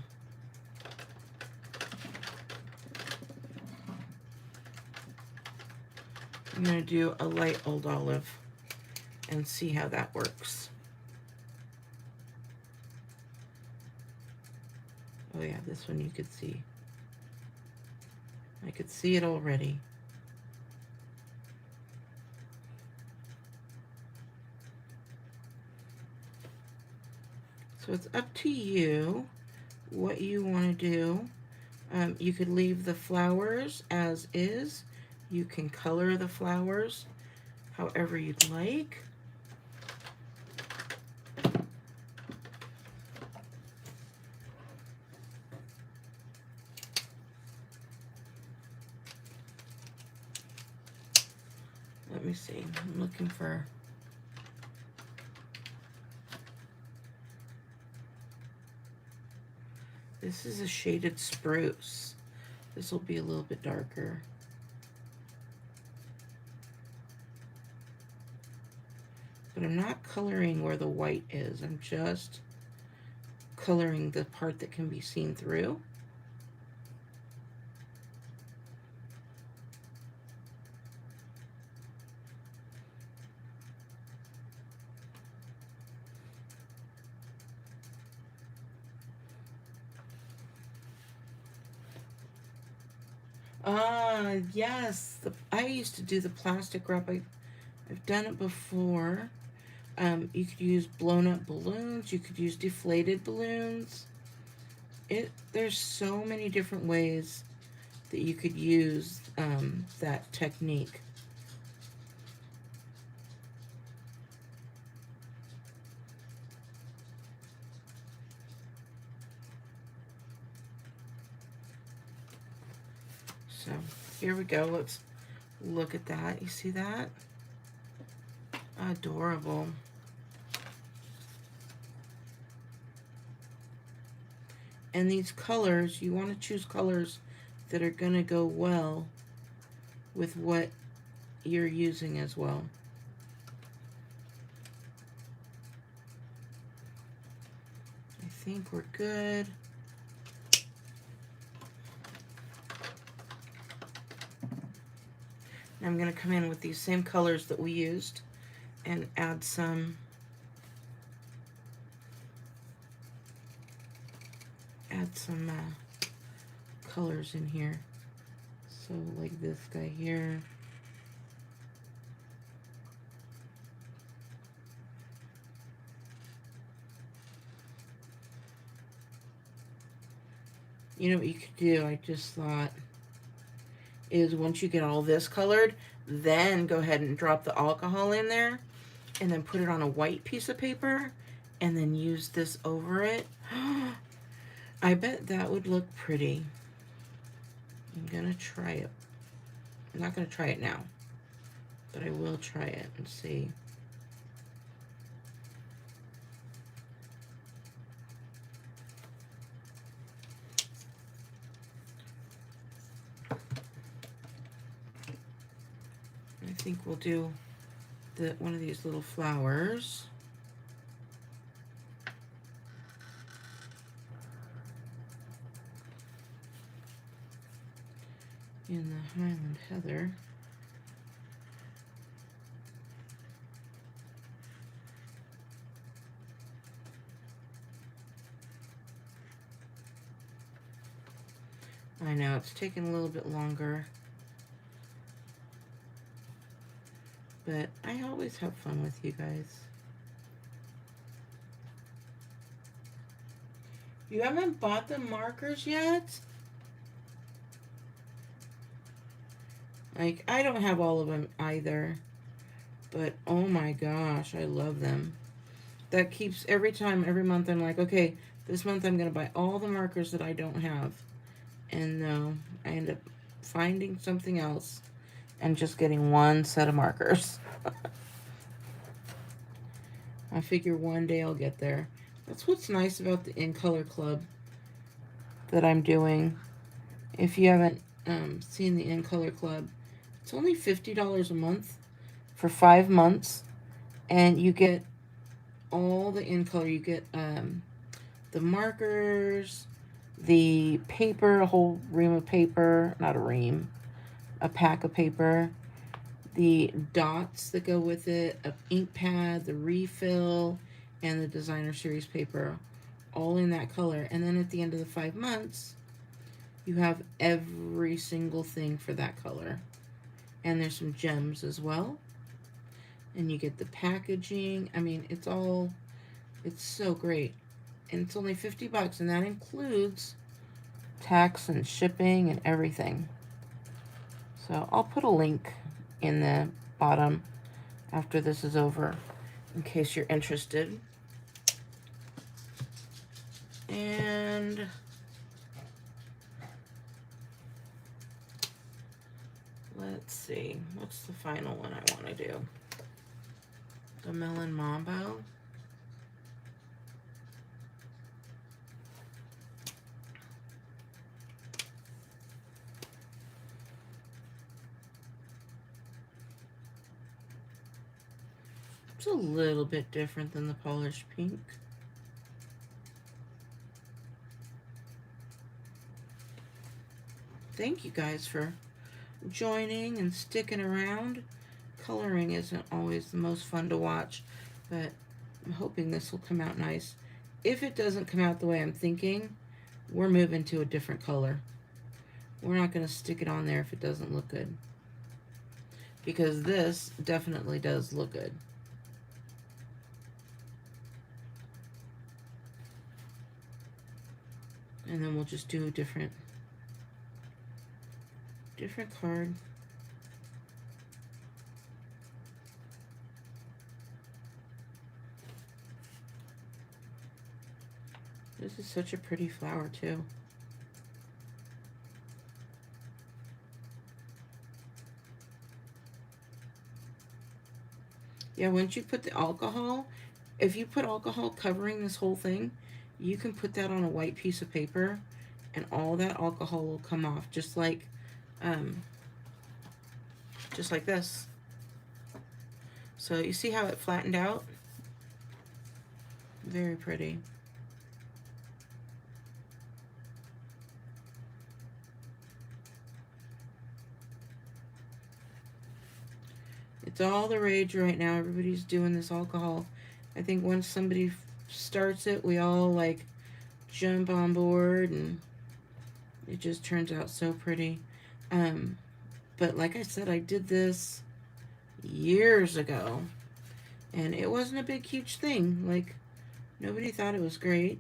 Speaker 1: I'm going to do a light old olive and see how that works. Oh yeah, this one you could see. I could see it already. So it's up to you what you want to do. You could leave the flowers as is. You can color the flowers however you'd like. Let me see. I'm looking for... This is a shaded spruce. This will be a little bit darker. But I'm not coloring where the white is. I'm just coloring the part that can be seen through. Yes. I used to do the plastic wrap. I've done it before. You could use blown up balloons. You could use deflated balloons. There's so many different ways that you could use that technique. So here we go. Let's look at that. You see that? Adorable. And these colors, you want to choose colors that are going to go well with what you're using as well. think we're good. Now I'm going to come in with these same colors that we used and add some colors in here. So like this guy here. You know what you could do, I just thought, is once you get all this colored, then go ahead and drop the alcohol in there and then put it on a white piece of paper and then use this over it. I bet that would look pretty. I'm gonna try it. I'm not gonna try it now, but I will try it and see. I think we'll do one of these little flowers. In the Highland Heather. I know it's taking a little bit longer, but I always have fun with you guys. You haven't bought the markers yet? Like, I don't have all of them either, but oh my gosh, I love them. That keeps every month I'm like, okay, this month I'm gonna buy all the markers that I don't have. And no, I end up finding something else and just getting one set of markers. I figure one day I'll get there. That's what's nice about the In Color Club that I'm doing. If you haven't seen the In Color Club, it's only $50 a month for 5 months, and you get all the In Color. You get the markers, the paper, a whole ream of paper, not a ream, a pack of paper, the dots that go with it, an ink pad, the refill, and the designer series paper, all in that color. And then at the end of the 5 months, you have every single thing for that color. And there's some gems as well. And you get the packaging. I mean, it's so great. And it's only $50, and that includes tax and shipping and everything. So I'll put a link in the bottom after this is over in case you're interested. And let's see, what's the final one I want to do? The Melon Mambo. It's a little bit different than the polished pink. Thank you guys for joining and sticking around. Coloring isn't always the most fun to watch, but I'm hoping this will come out nice. If it doesn't come out the way I'm thinking, we're moving to a different color. We're not going to stick it on there if it doesn't look good, because this definitely does look good. And then we'll just do a different card. This is such a pretty flower too. Yeah, once you put the alcohol, if you put alcohol covering this whole thing, you can put that on a white piece of paper and all that alcohol will come off, just like this. So you see how it flattened out? Very pretty. It's all the rage right now. Everybody's doing this alcohol. I think once somebody starts it, we all like jump on board, and it just turns out so pretty. But like I said, I did this years ago, and it wasn't a big, huge thing. Like, nobody thought it was great.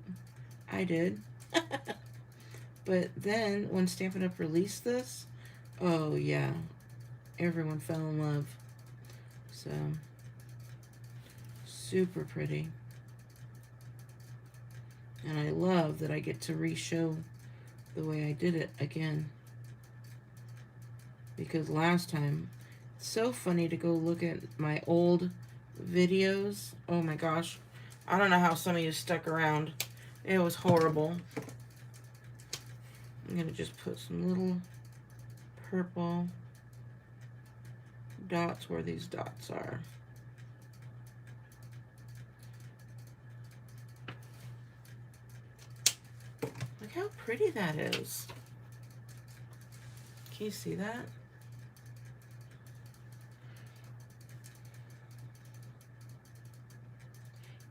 Speaker 1: I did. But then, when Stampin' Up! Released this, oh yeah, everyone fell in love. So, super pretty. And I love that I get to re-show the way I did it again. Because last time, it's so funny to go look at my old videos. Oh my gosh. I don't know how some of you stuck around. It was horrible. I'm going to just put some little purple dots where these dots are. Look how pretty that is. Can you see that?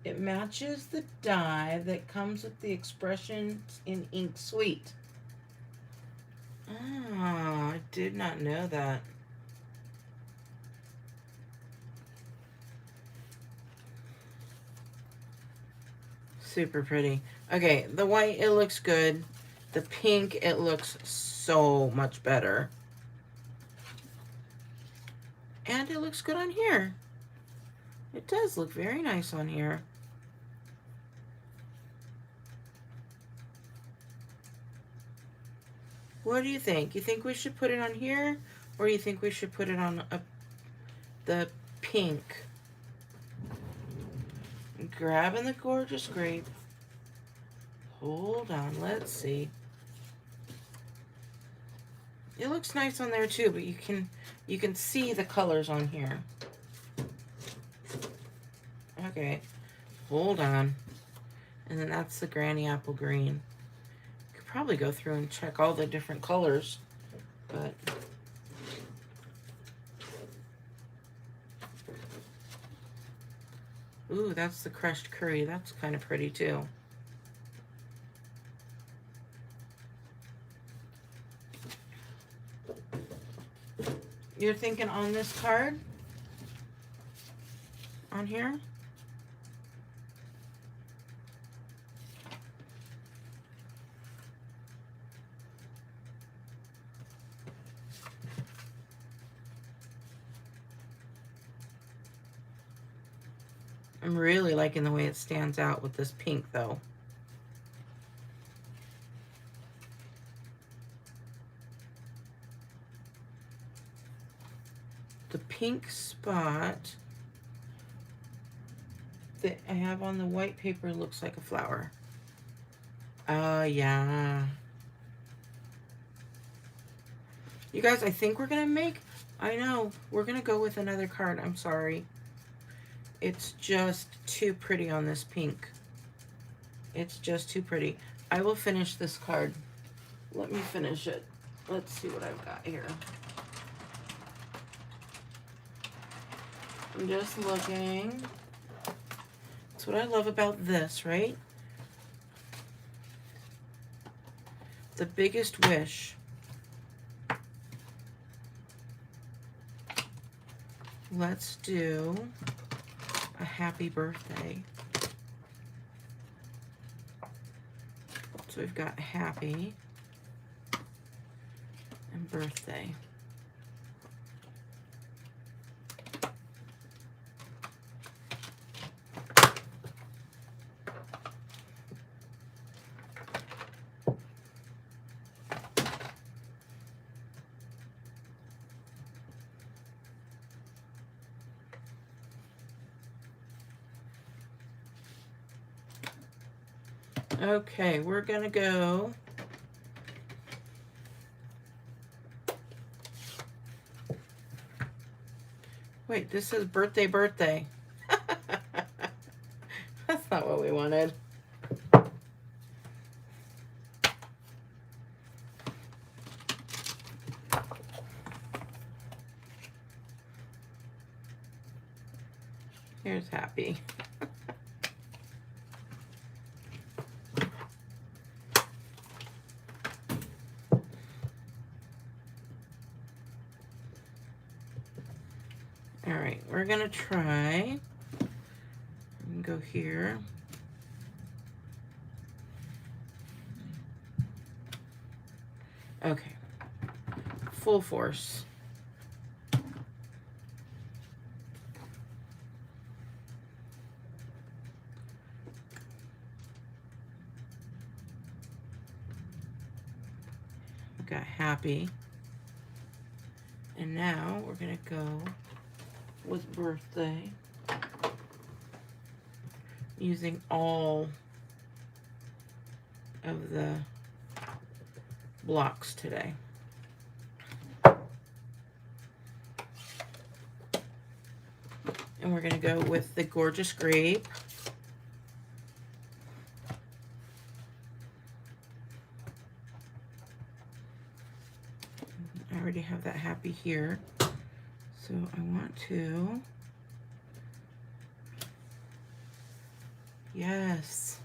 Speaker 1: It matches the die that comes with the Expressions in Ink Suite. Ah, I did not know that. Super pretty. Okay, the white, it looks good. The pink, it looks so much better. And it looks good on here. It does look very nice on here. What do you think? You think we should put it on here? Or you think we should put it on the pink? Grabbing the gorgeous grape. Hold on, let's see. It looks nice on there too, but you can see the colors on here. Okay, hold on. And then that's the Granny Apple Green. Could probably go through and check all the different colors, but ooh, that's the Crushed Curry. That's kind of pretty too. You're thinking on this card? On here? I'm really liking the way it stands out with this pink though. The pink spot that I have on the white paper looks like a flower. Yeah. You guys, I think we're gonna make, I know, we're gonna go with another card. I'm sorry. It's just too pretty on this pink. It's just too pretty. I will finish this card. Let me finish it. Let's see what I've got here. I'm just looking. That's what I love about this, right? The Biggest Wish. Let's do a happy birthday. So we've got happy and birthday. Okay, we're gonna go wait, this is birthday, birthday. That's not what we wanted. Here's Happy. All right, we're gonna try and go here. Okay, full force. We got Happy. And now we're gonna go with Birthday, using all of the blocks today. And we're gonna go with the Gorgeous Grape. I already have that Happy here. So I want to, yes.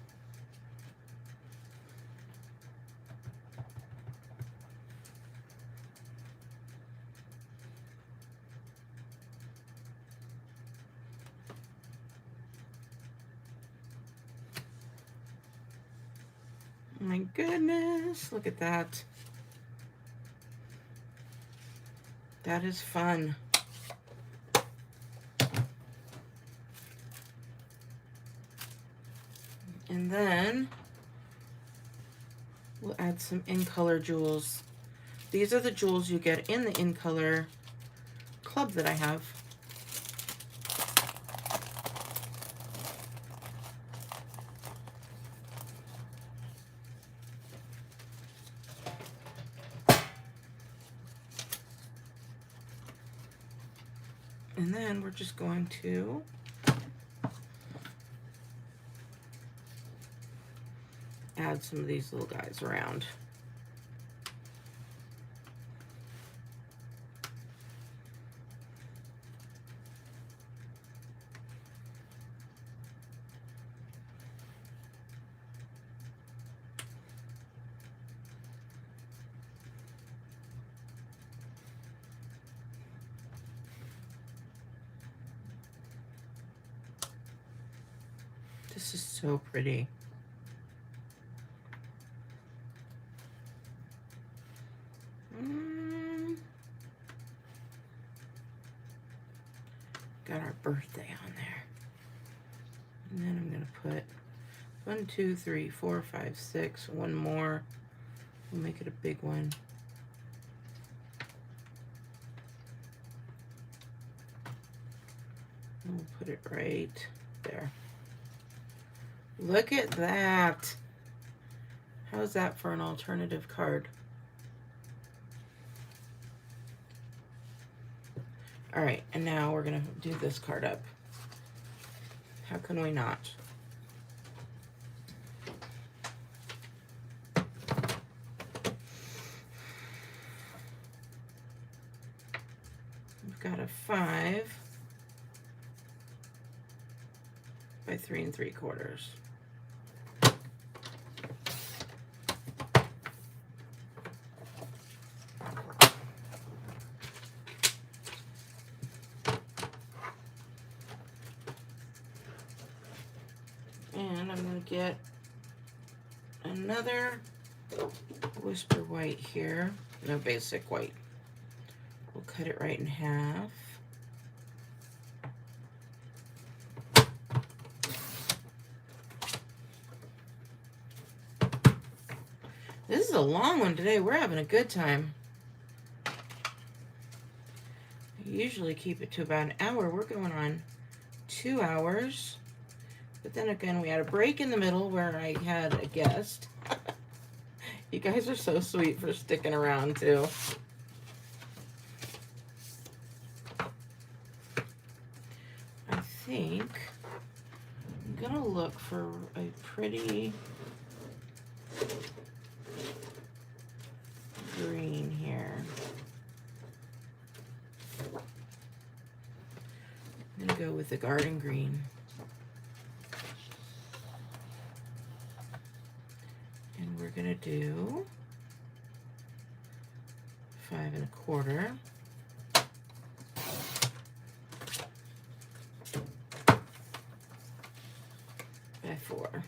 Speaker 1: My goodness, look at that. That is fun. And then we'll add some in color jewels. These are the jewels you get in the in color club that I have. And then we're just going to add some of these little guys around. This is so pretty. Got our birthday on there. And then I'm gonna put 1, 2, 3, 4, 5, 6, one more. We'll make it a big one. And we'll put it right there. Look at that. How's that for an alternative card? All right, and now we're gonna do this card up. How can we not? We've got a 5 by 3 3/4. And I'm going to get another Whisper White here. No, basic white. We'll cut it right in half. This is a long one today. We're having a good time. I usually keep it to about an hour. We're going on 2 hours. But then again, we had a break in the middle where I had a guest. You guys are so sweet for sticking around too. I think I'm gonna look for a pretty green here. I'm gonna go with the garden green. And we're gonna do 5 1/4 by 4.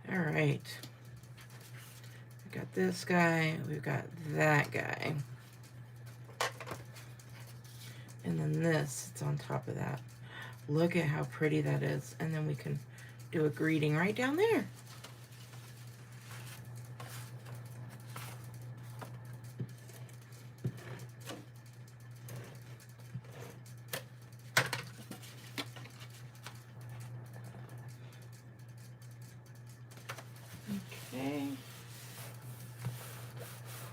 Speaker 1: All right. We got this guy, we've got that guy. And then this, it's on top of that. Look at how pretty that is. And then we can do a greeting right down there. Okay.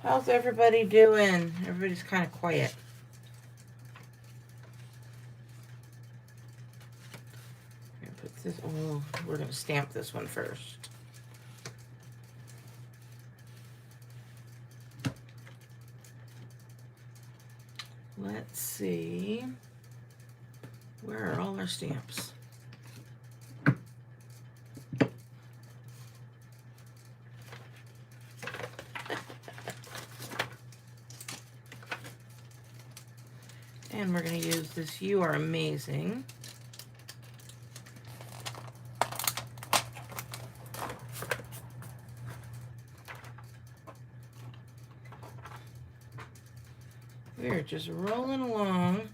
Speaker 1: How's everybody doing? Everybody's kind of quiet. I'm gonna put this, oh, we're gonna stamp this one first. Let's see. Where are all our stamps? And we're going to use this You Are Amazing. We're just rolling along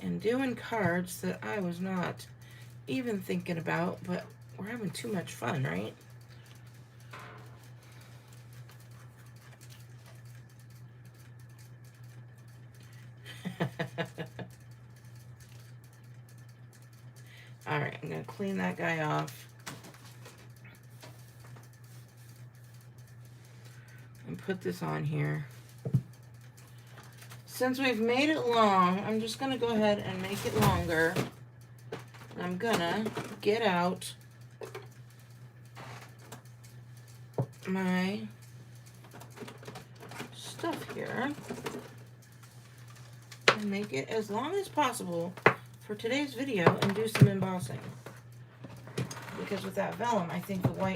Speaker 1: and doing cards that I was not even thinking about, but we're having too much fun, right? All right, I'm going to clean that guy off and put this on here. Since we've made it long, I'm just going to go ahead and make it longer. I'm going to get out my stuff here and make it as long as possible for today's video and do some embossing. Because with that vellum, I think the white